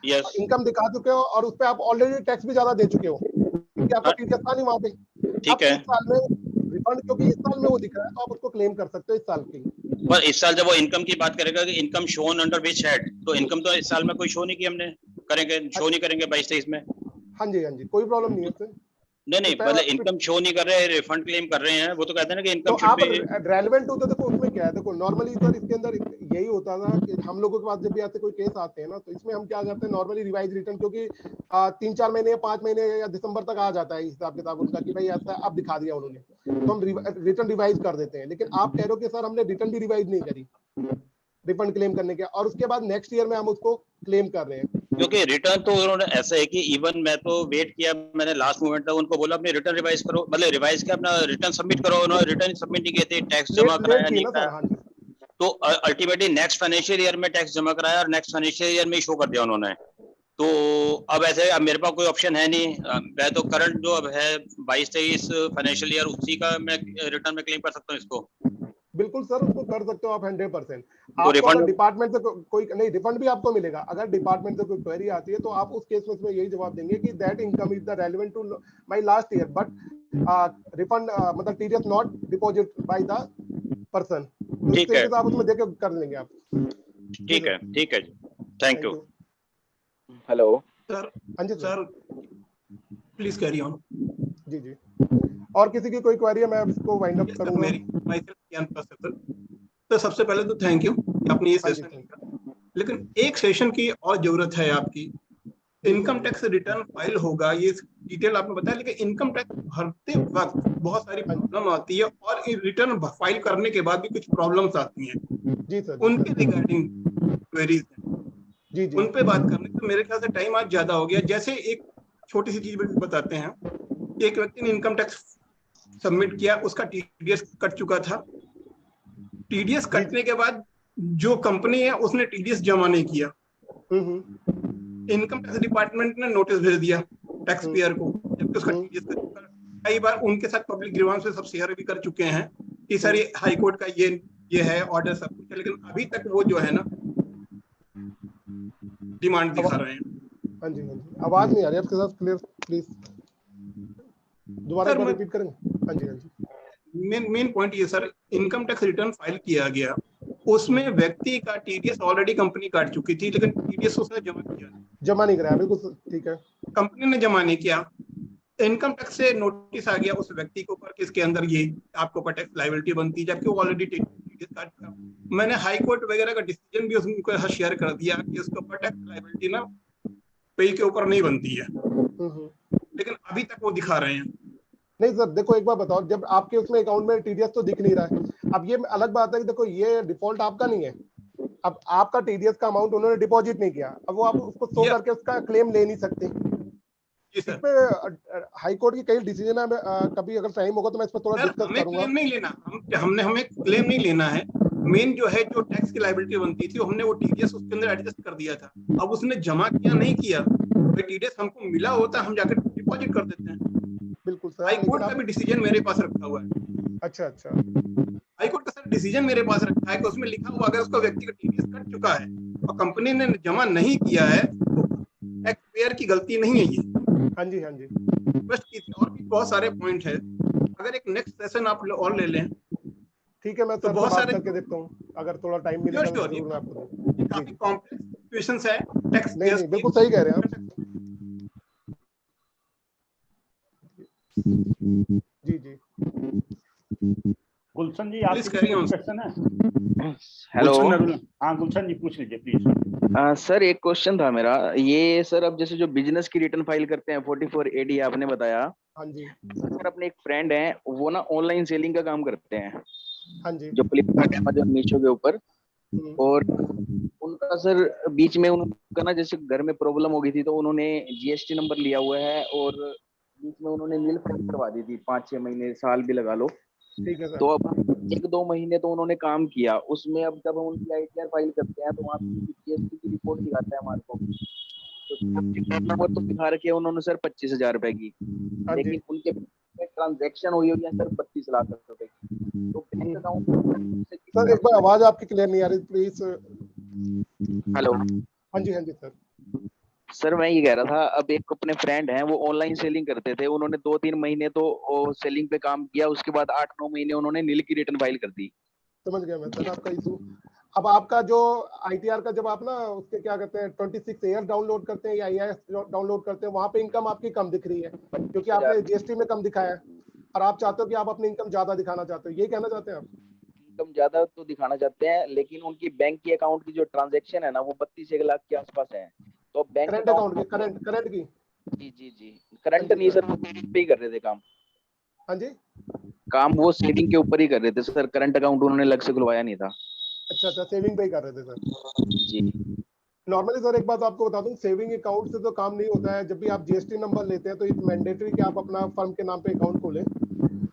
यस, इनकम दिखा चुके हो और उस पे आप ऑलरेडी टैक्स भी ज्यादा दे चुके हो, क्योंकि आपका TDS था नहीं वहां पे। ठीक है, इस साल में रिफंड, क्योंकि इस साल में वो दिख रहा है, तो आप उसको क्लेम कर सकते हो इस साल की। पर इस साल जब वो इनकम की बात करेगा कि income shown under which head, तो इनकम तो इस साल में कोई शो नहीं की हमने, करेंगे शो नहीं करेंगे 22-23 में। हाँ जी, हाँ जी, कोई प्रॉब्लम नहीं है उससे। नहीं, मतलब इनकम शो नहीं कर रहे हैं, रिफंड क्लेम कर रहे हैं, वो तो कहते हैं ना कि इनकम तो आप रेलेवेंट होते, देखो उसमें क्या है, देखो नॉर्मली सर इसके अंदर यही होता था कि हम लोगों के पास जब भी ऐसे कोई केस आते हैं ना, तो इसमें हम क्या करते हैं, नॉर्मली रिवाइज रिटर्न, क्योंकि 3-4 महीने या 5 महीने या दिसंबर तक आ जाता है हिसाब किताब उनका कि भाई ऐसा अब दिखा दिया उन्होंने, तो हम रिटर्न रिवाइज कर देते हैं। लेकिन आप कह रहे हो कि सर हमने रिटर्न भी रिवाइज नहीं करी रिफंड क्लेम करने के, और उसके बाद नेक्स्ट ईयर में हम उसको क्लेम कर रहे हैं, क्योंकि रिटर्न तो उन्होंने ऐसा है कि इवन मैं तो वेट किया, मैंने लास्ट मोमेंट तक उनको बोला अपनी रिटर्न रिवाइज करो, मतलब रिवाइज के अपना रिटर्न सबमिट करो, उन्होंने रिटर्न सबमिट नहीं किए थे, टैक्स जमा कराया नहीं कराया, तो अल्टीमेटली नेक्स्ट फाइनेंशियल ईयर में टैक्स जमा कराया और नेक्स्ट फाइनेंशियल ईयर में शो कर दिया उन्होंने। तो अब ऐसे अब मेरे पास कोई ऑप्शन है नहीं, मैं तो करंट जो अब है 22-23 फाइनेंशियल ईयर उसी का मैं रिटर्न में क्लेम कर सकता हूँ इसको। बिल्कुल सर, उसको कर सकते हो आप 100%। आपको अगर डिपार्टमेंट से कोई नहीं, रिफंड भी आपको मिलेगा। अगर डिपार्टमेंट से कोई क्वेरी आती है तो आप उस केस में उसमें यही जवाब देंगे कि that income is the relevant to my last year, but refund मतलब TDS not deposit by the person. ठीक है, आप उसमें देके कर लेंगे आप। ठीक है, ठीक है, थैंक यू। Hello sir. हाँ जी सर, प्लीज कैरी ऑन। जी जी, और किसी की कोई क्वेरी है मैं इसको वाइंड अप करूंगा। तो सबसे पहले तो थैंक यू आपने ये सेशन लिया, लेकिन एक सेशन की और जरूरत है आपकी। इनकम टैक्स रिटर्न फाइल होगा, ये डिटेल आपने बताया, लेकिन इनकम टैक्स भरते वक्त बहुत सारी प्रॉब्लम आती है और रिटर्न फाइल करने के बाद भी कुछ प्रॉब्लम्स आती हैं जी सर, उनके रिगार्डिंग क्वेरीज जी जी उन पे बात करने तो मेरे ख्याल से टाइम आज ज्यादा हो गया। जैसे एक छोटी सी चीज बताते हैं, एक व्यक्ति ने इनकम टैक्स सबमिट किया, उसका TDS कट चुका था। TDS कटने के बाद जो कंपनी है उसने TDS जमा नहीं किया, इनकम टैक्स डिपार्टमेंट ने नोटिस भेज दिया टैक्स पेयर को, जबकि उसका TDS कट चुका। कई बार उनके साथ पब्लिक ग्रीवांस से सब शेयर भी कर चुके हैं कि सर ये हाई कोर्ट का ये है ऑर्डर सब कुछ है, लेकिन अभी तक वो जो है ना डिमांड दिखा रहे हैं। हाँ जी, हाँ जी, आवाज नहीं आ रही आपके साथ क्लियर, प्लीज दोबारा एक बार रिपीट करेंगे। हाँ जी, हाँ जी, मेन पॉइंट ये sir, income tax return file किया गया, उसमें व्यक्ति का TDS ऑलरेडी कंपनी काट चुकी थी, लेकिन TDS उसने जमा नहीं कराया। बिल्कुल ठीक है, कंपनी ने जमा नहीं किया, इनकम टैक्स से नोटिस आ गया उस व्यक्ति के ऊपर कि इसके अंदर ये आपको ऊपर टैक्स लायबिलिटी बनती है, जबकि वो ऑलरेडी TDS काट चुका। मैंने हाई कोर्ट वगैरह का डिसीजन भी उनको शेयर कर दिया कि उसके ऊपर टैक्स लायबिलिटी ना पे के ऊपर नहीं बनती है, लेकिन अभी तक वो दिखा रहे हैं। नहीं सर देखो एक बार बताओ, जब आपके उसमें अकाउंट में टीडीएस तो दिख नहीं रहा है, अब ये अलग बात है कि देखो ये डिफॉल्ट आपका नहीं है, अब आपका टीडीएस का अमाउंट उन्होंने डिपॉजिट नहीं किया, अब वो आप उसको शो करके उसका क्लेम ले नहीं सकते। इस पे हाई कोर्ट की कई डिसीजन है, कभी अगर टाइम होगा तो मैं इस पर थोड़ा डिस्कस करूंगा। क्लेम नहीं लेना, हमें क्लेम नहीं लेना है। मेन जो है जो टैक्स की लायबिलिटी बनती थी हमने वो टीडीएस उसके अंदर एडजस्ट कर दिया था। अब उसने जमा किया नहीं किया, भाई टीडीएस हमको मिला होता हम जाकर डिपॉजिट कर देते हैं। बिल्कुल सर, हाई कोर्ट का भी डिसीजन मेरे पास रखा हुआ है। अच्छा अच्छा, हाई कोर्ट का सर डिसीजन मेरे पास रखा है कि उसमें लिखा हुआ अगर उसका व्यक्ति का टीडीएस कट चुका है और कंपनी ने जमा नहीं किया है तो टैक्स पेयर की गलती नहीं है ये। हाँ जी हाँ जी, रिक्वेस्ट की थी और भी बहुत सारे पॉइंट है, अगर एक नेक्स्ट सेशन आप और ले लें। ठीक है, मैं तो सर बहुत बात सारे करके देखता हूँ, अगर थोड़ा टाइम मिलेगा तो जरूर मैं आपको दूंगा। काफी कॉम्प्लेक्स सिचुएशंस है टैक्स। नहीं बिल्कुल सही कह रहे हैं आप। जी जी गुलशन जी आपके क्वेश्चन है? हेलो, हाँ गुलशन जी पूछ लीजिए प्लीज। सर एक क्वेश्चन था मेरा, ये सर अब जैसे जो बिजनेस की रिटर्न फाइल करते हैं 44AD आपने बताया। हाँ जी सर अपने एक फ्रेंड है वो ना ऑनलाइन सेलिंग का काम करते हैं। हाँ जी, जो फ्लिपकार्ट अमेज़न मीशो के ऊपर, और उनका सर बीच में उनका ना जैसे घर में प्रॉब्लम हो गई थी तो उन्होंने जीएसटी नंबर लिया हुआ है और बीच में उन्होंने नील फाइल करवा दी थी, 5-6 महीने साल भी लगा लो। ठीक है सर। तो अब 1-2 महीने तो उन्होंने काम किया उसमें, अब जब हम उनकी आईटीआर फाइल करते हैं तो वहाँ जीएसटी की रिपोर्ट दिखाता है हमारे को, तो नंबर तो दिखा रखे उन्होंने सर 25,000 रुपए की, लेकिन उनके ट्रांजैक्शन हुई होगी सर 32 लाख रुपए की। तो बैंक अकाउंट सर एक बार आवाज आपकी क्लियर नहीं आ रही प्लीज। हेलो, हाँ जी सर। सर मैं ये कह रहा था, अब एक अपने फ्रेंड हैं वो ऑनलाइन सेलिंग करते थे, उन्होंने 2-3 महीने तो सेलिंग पे काम किया, उसके बाद 8-9 महीने उन्होंने नील की रिटर्न फाइल कर दी। समझ गया मैं सर आपका इशू। अब आपका जो आईटीआर का जब आप ना उसके क्या कहते हैं 26 ईयर डाउनलोड करते हैं या ईआईएस डाउनलोड करते हैं, वहां पे इनकम आपकी कम दिख रही है क्योंकि आपने जीएसटी में कम दिखाया है और आप चाहते हो कि आप अपनी इनकम ज्यादा दिखाना चाहते हो, ये कहना चाहते हैं आप? इनकम ज्यादा तो दिखाना चाहते हैं लेकिन उनकी बैंक की अकाउंट की जो ट्रांजैक्शन है ना वो 32 लाख के आसपास है। तो बैंक करंट अकाउंट की करंट की जी करंट नहीं सर, वो सेविंग पे ही कर रहे थे काम। हाँ जी, काम वो सेविंग के ऊपर ही कर रहे थे सर, करंट अकाउंट उन्होंने अलग से खुलवाया नहीं था। अच्छा अच्छा, सेविंग पे ही कर रहे थे सर जी। नॉर्मली सर एक बात आपको बता दूं, सेविंग अकाउंट से तो काम नहीं होता है। जब भी आप जीएसटी नंबर लेते हैं तो इट्स मैंडेटरी कि आप अपना फर्म के नाम पे अकाउंट खोलें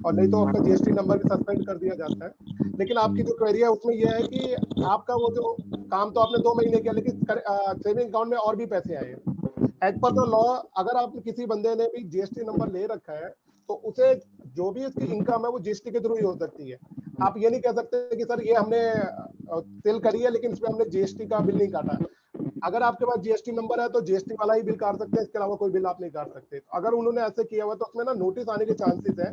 और नहीं तो आपका जीएसटी नंबर भी सस्पेंड कर दिया जाता है। लेकिन आपकी जो क्वेरी है उसमें यह है कि आपका वो जो काम तो आपने 2 महीने किया लेकिन सेविंग अकाउंट में और भी पैसे आए हैं। एज पर द लॉ अगर आप किसी बंदे ने भी जीएसटी नंबर ले रखा है तो उसे जो भी उसकी इनकम है वो जीएसटी के थ्रू ही हो सकती है। आप ये नहीं कह सकते कि सर ये हमने सेल करी है लेकिन इसमें हमने जीएसटी का बिल नहीं काटा। अगर आपके पास जीएसटी नंबर है तो जीएसटी वाला ही बिल काट सकते हैं, इसके अलावा कोई बिल आप नहीं काट सकते। तो अगर उन्होंने ऐसे किया हुआ तो उसमें ना नोटिस आने के चांसेस है।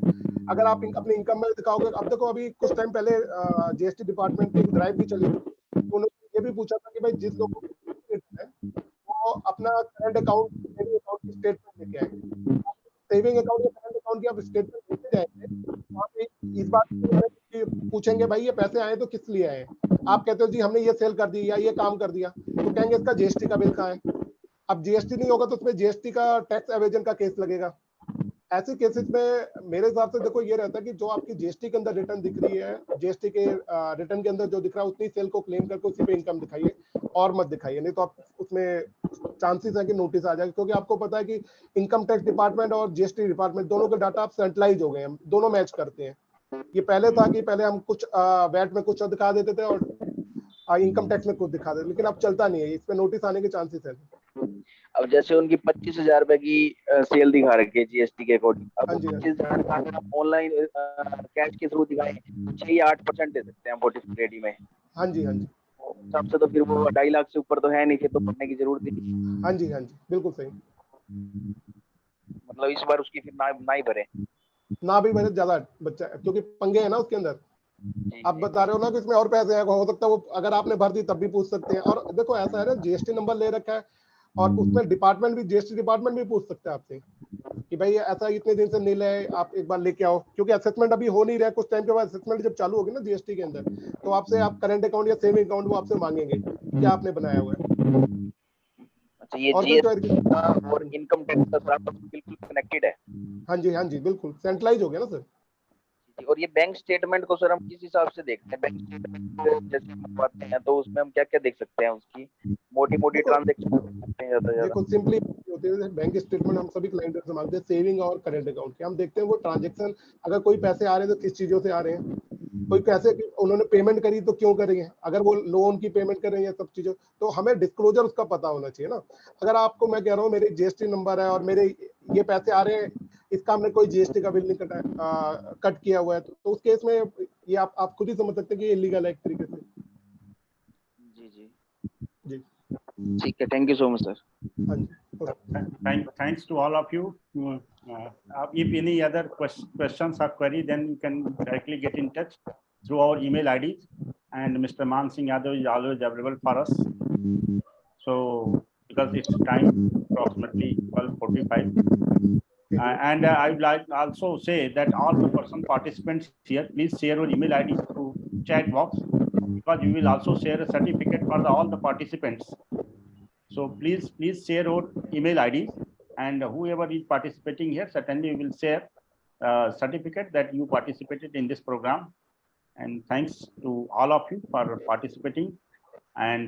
अगर आप अपनी इनकम में दिखाओगे, अब देखो अभी कुछ टाइम पहले जीएसटी डिपार्टमेंट की ड्राइव भी चली, उन्होंने ये भी पूछा था कि भाई जिस लोग को है वो अपना करंट अकाउंट सेविंग अकाउंट की स्टेटमेंट लेके आए। सेविंग अकाउंट या करंट अकाउंट की आप स्टेटमेंट लेके जाएंगे वहाँ पे इस बात पूछेंगे भाई ये पैसे आए तो किस लिए आए। आप कहते हो जी हमने ये सेल कर दी या ये काम कर दिया, तो कहेंगे इसका जीएसटी का बिल कहाँ है। अब जीएसटी नहीं होगा तो उसमें जीएसटी का टैक्स एवेजन का केस लगेगा। ऐसे केसेस में मेरे हिसाब से देखो ये रहता है कि जो आपकी जीएसटी के अंदर रिटर्न दिख रही है, जीएसटी के रिटर्न के अंदर जो दिख रहा है उतनी सेल को क्लेम करके उसी पे इनकम दिखाइए और मत दिखाइए, नहीं तो आप उसमें चांसेस है कि नोटिस आ जाए। क्योंकि आपको पता है कि इनकम टैक्स डिपार्टमेंट और जीएसटी डिपार्टमेंट दोनों के डाटा आप सेंट्रलाइज हो गए हैं, दोनों मैच करते हैं। ये पहले था कि पहले हम कुछ वैट में कुछ दिखा देते थे और इनकम टैक्स में कुछ दिखा देते, लेकिन अब चलता नहीं है, इस पे नोटिस आने के चांसेस है। अब जैसे उनकी 25,000 रुपए की सेल दिखा रखी है जीएसटी के अकॉर्डिंग, अब 25,000 का ऑनलाइन कैश के थ्रू दिखाएं 6 या 8% दे सकते हैं 44AD में। हाँ जी सबसे तो फिर वो 2.5 लाख से ऊपर तो है नहीं, फिर तो भरने की जरूरत ही नहीं। हाँ जी बिल्कुल सही। मतलब इस बार उसकी फिर ना ही भरे, ना भी भरे ज्यादा बच्चा, क्योंकि पंगे है ना उसके अंदर। आप बता रहे हो ना कि इसमें और पैसे आएगा, हो सकता है वो अगर आपने भर दी तब भी पूछ सकते हैं। और देखो ऐसा है ना, जीएसटी नंबर ले रखा है और उसमें डिपार्टमेंट भी, जीएसटी डिपार्टमेंट भी पूछ सकता है आपसे कि भाई ऐसा इतने दिन से नील है, आप एक बार लेके आओ। क्योंकि असेसमेंट अभी हो नहीं रहा है, कुछ टाइम के बाद असेसमेंट जब चालू होगी ना जीएसटी के अंदर तो आपसे आप करंट अकाउंट या सेविंग अकाउंट वो आपसे मांगेंगे क्या आपने बनाया हुआ है। अच्छा, ये जीएसटी और इनकम टैक्स का साथ बिल्कुल कनेक्टेड है। हाँ जी बिल्कुल सेंट्रलाइज हो गया ना सर। और ये बैंक स्टेटमेंट को सर हम किस हिसाब से देखते हैं? बैंक स्टेटमेंट जैसे हम पाते हैं तो उसमें हम क्या क्या देख सकते हैं? उसकी मोटी मोटी ट्रांजेक्शन देखते हैं ज्यादा। देखो सिंपली होते हैं बैंक स्टेटमेंट हम सभी क्लाइंट से मांगते हैं, सेविंग और करंट अकाउंट के। हम देखते हैं वो ट्रांजेक्शन, अगर कोई पैसे आ रहे हैं तो किस चीजों से आ रहे हैं, कोई पैसे उन्होंने पेमेंट करी तो क्यों करी है, अगर वो लोन की पेमेंट कर रहे हैं, सब चीजों, तो हमें डिस्क्लोजर उसका पता होना चाहिए ना। अगर आपको मैं कह रहा हूँ मेरे जीएसटी नंबर है और मेरे ये पैसे आ रहे हैं, इसका हमने कोई जीएसटी का बिल नहीं कट किया हुआ है, तो उस केस में ये आप खुद ही समझ सकते हैं कि ये इलीगल है एक तरीके से। जी ठीक है, thank you so much sir. Thanks to all of you. If any other questions or query, then you can directly get in touch through our email IDs, and Mr. Man Singh Yadav is always available for us. So because it's time approximately 12:45, and I would like also say that all the participants here, please share your email ID through chat box, because we will also share a certificate for all the participants. So please share your email IDs, and whoever is participating here, certainly we will share certificate that you participated in this program. And thanks to all of you for participating. And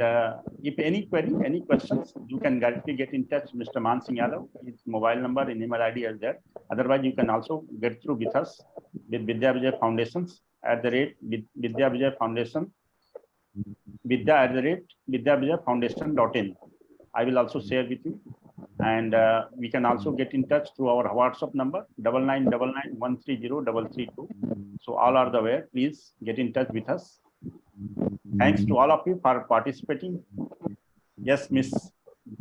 if any query, any questions, you can directly get in touch with Mr. Man Singh Yadav. His mobile number and email ID is there. Otherwise, you can also get through with us with Vidya Vijay Foundations @Vidya Vijay Foundation, vidya@vidyavijayfoundation.in. I will also share with you, and we can also get in touch through our WhatsApp number 9999130332. So all are aware. Please get in touch with us. Thanks to all of you for participating. Yes, Miss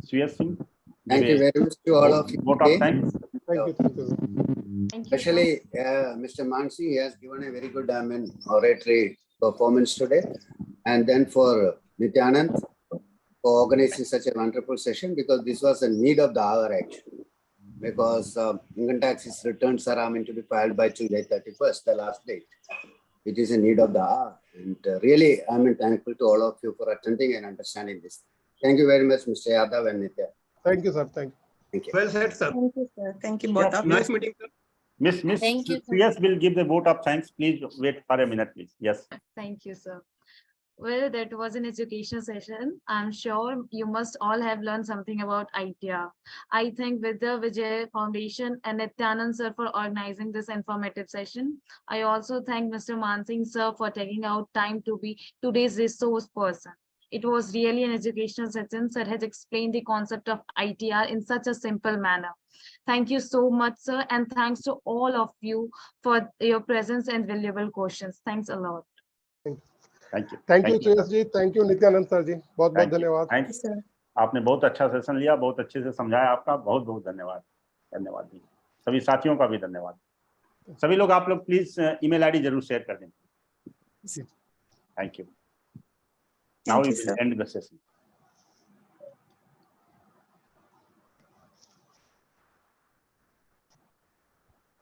Suyas Singh. Thank you very much to all of you. Vote of thanks. Thank you. Especially Mr. Man Singh, he has given a very good oratory performance today, and then for Nityanand for organizing such a wonderful session, because this was a need of the hour actually, because income tax returns are meant to be filed by July 31st, the last date. It is a need of the hour, and really I'm thankful to all of you for attending and understanding this. Thank you very much, Mr. Yadav and Nitya. Thank you, sir. Thank you. Well said, sir. Thank you, sir. Thank you both of you. Nice meeting, sir. Miss Thank you, sir. Suyas will give the vote of thanks. Please wait for a minute, please. Yes. Thank you, sir. Well, that was an educational session. I'm sure you must all have learned something about ITR. I thank Vidya Vijay Foundation and Nityanand sir for organizing this informative session. I also thank Mr. Man Singh sir for taking out time to be today's resource person. It was really an educational session. Sir has explained the concept of ITR in such a simple manner. Thank you so much, sir, and thanks to all of you for your presence and valuable questions. Thanks a lot. Thank you. Thank you, Suyas ji. Thank you, Nityanand sir ji. बहुत बहुत धन्यवाद. Thank you, sir. आपने बहुत अच्छा session लिया, बहुत अच्छे से समझाया. आपका बहुत बहुत धन्यवाद. धन्यवाद जी. सभी साथियों का भी धन्यवाद. सभी लोग आप लोग प्लीज ईमेल आईडी जरूर शेयर कर दें. Thank you. Now we will end the session.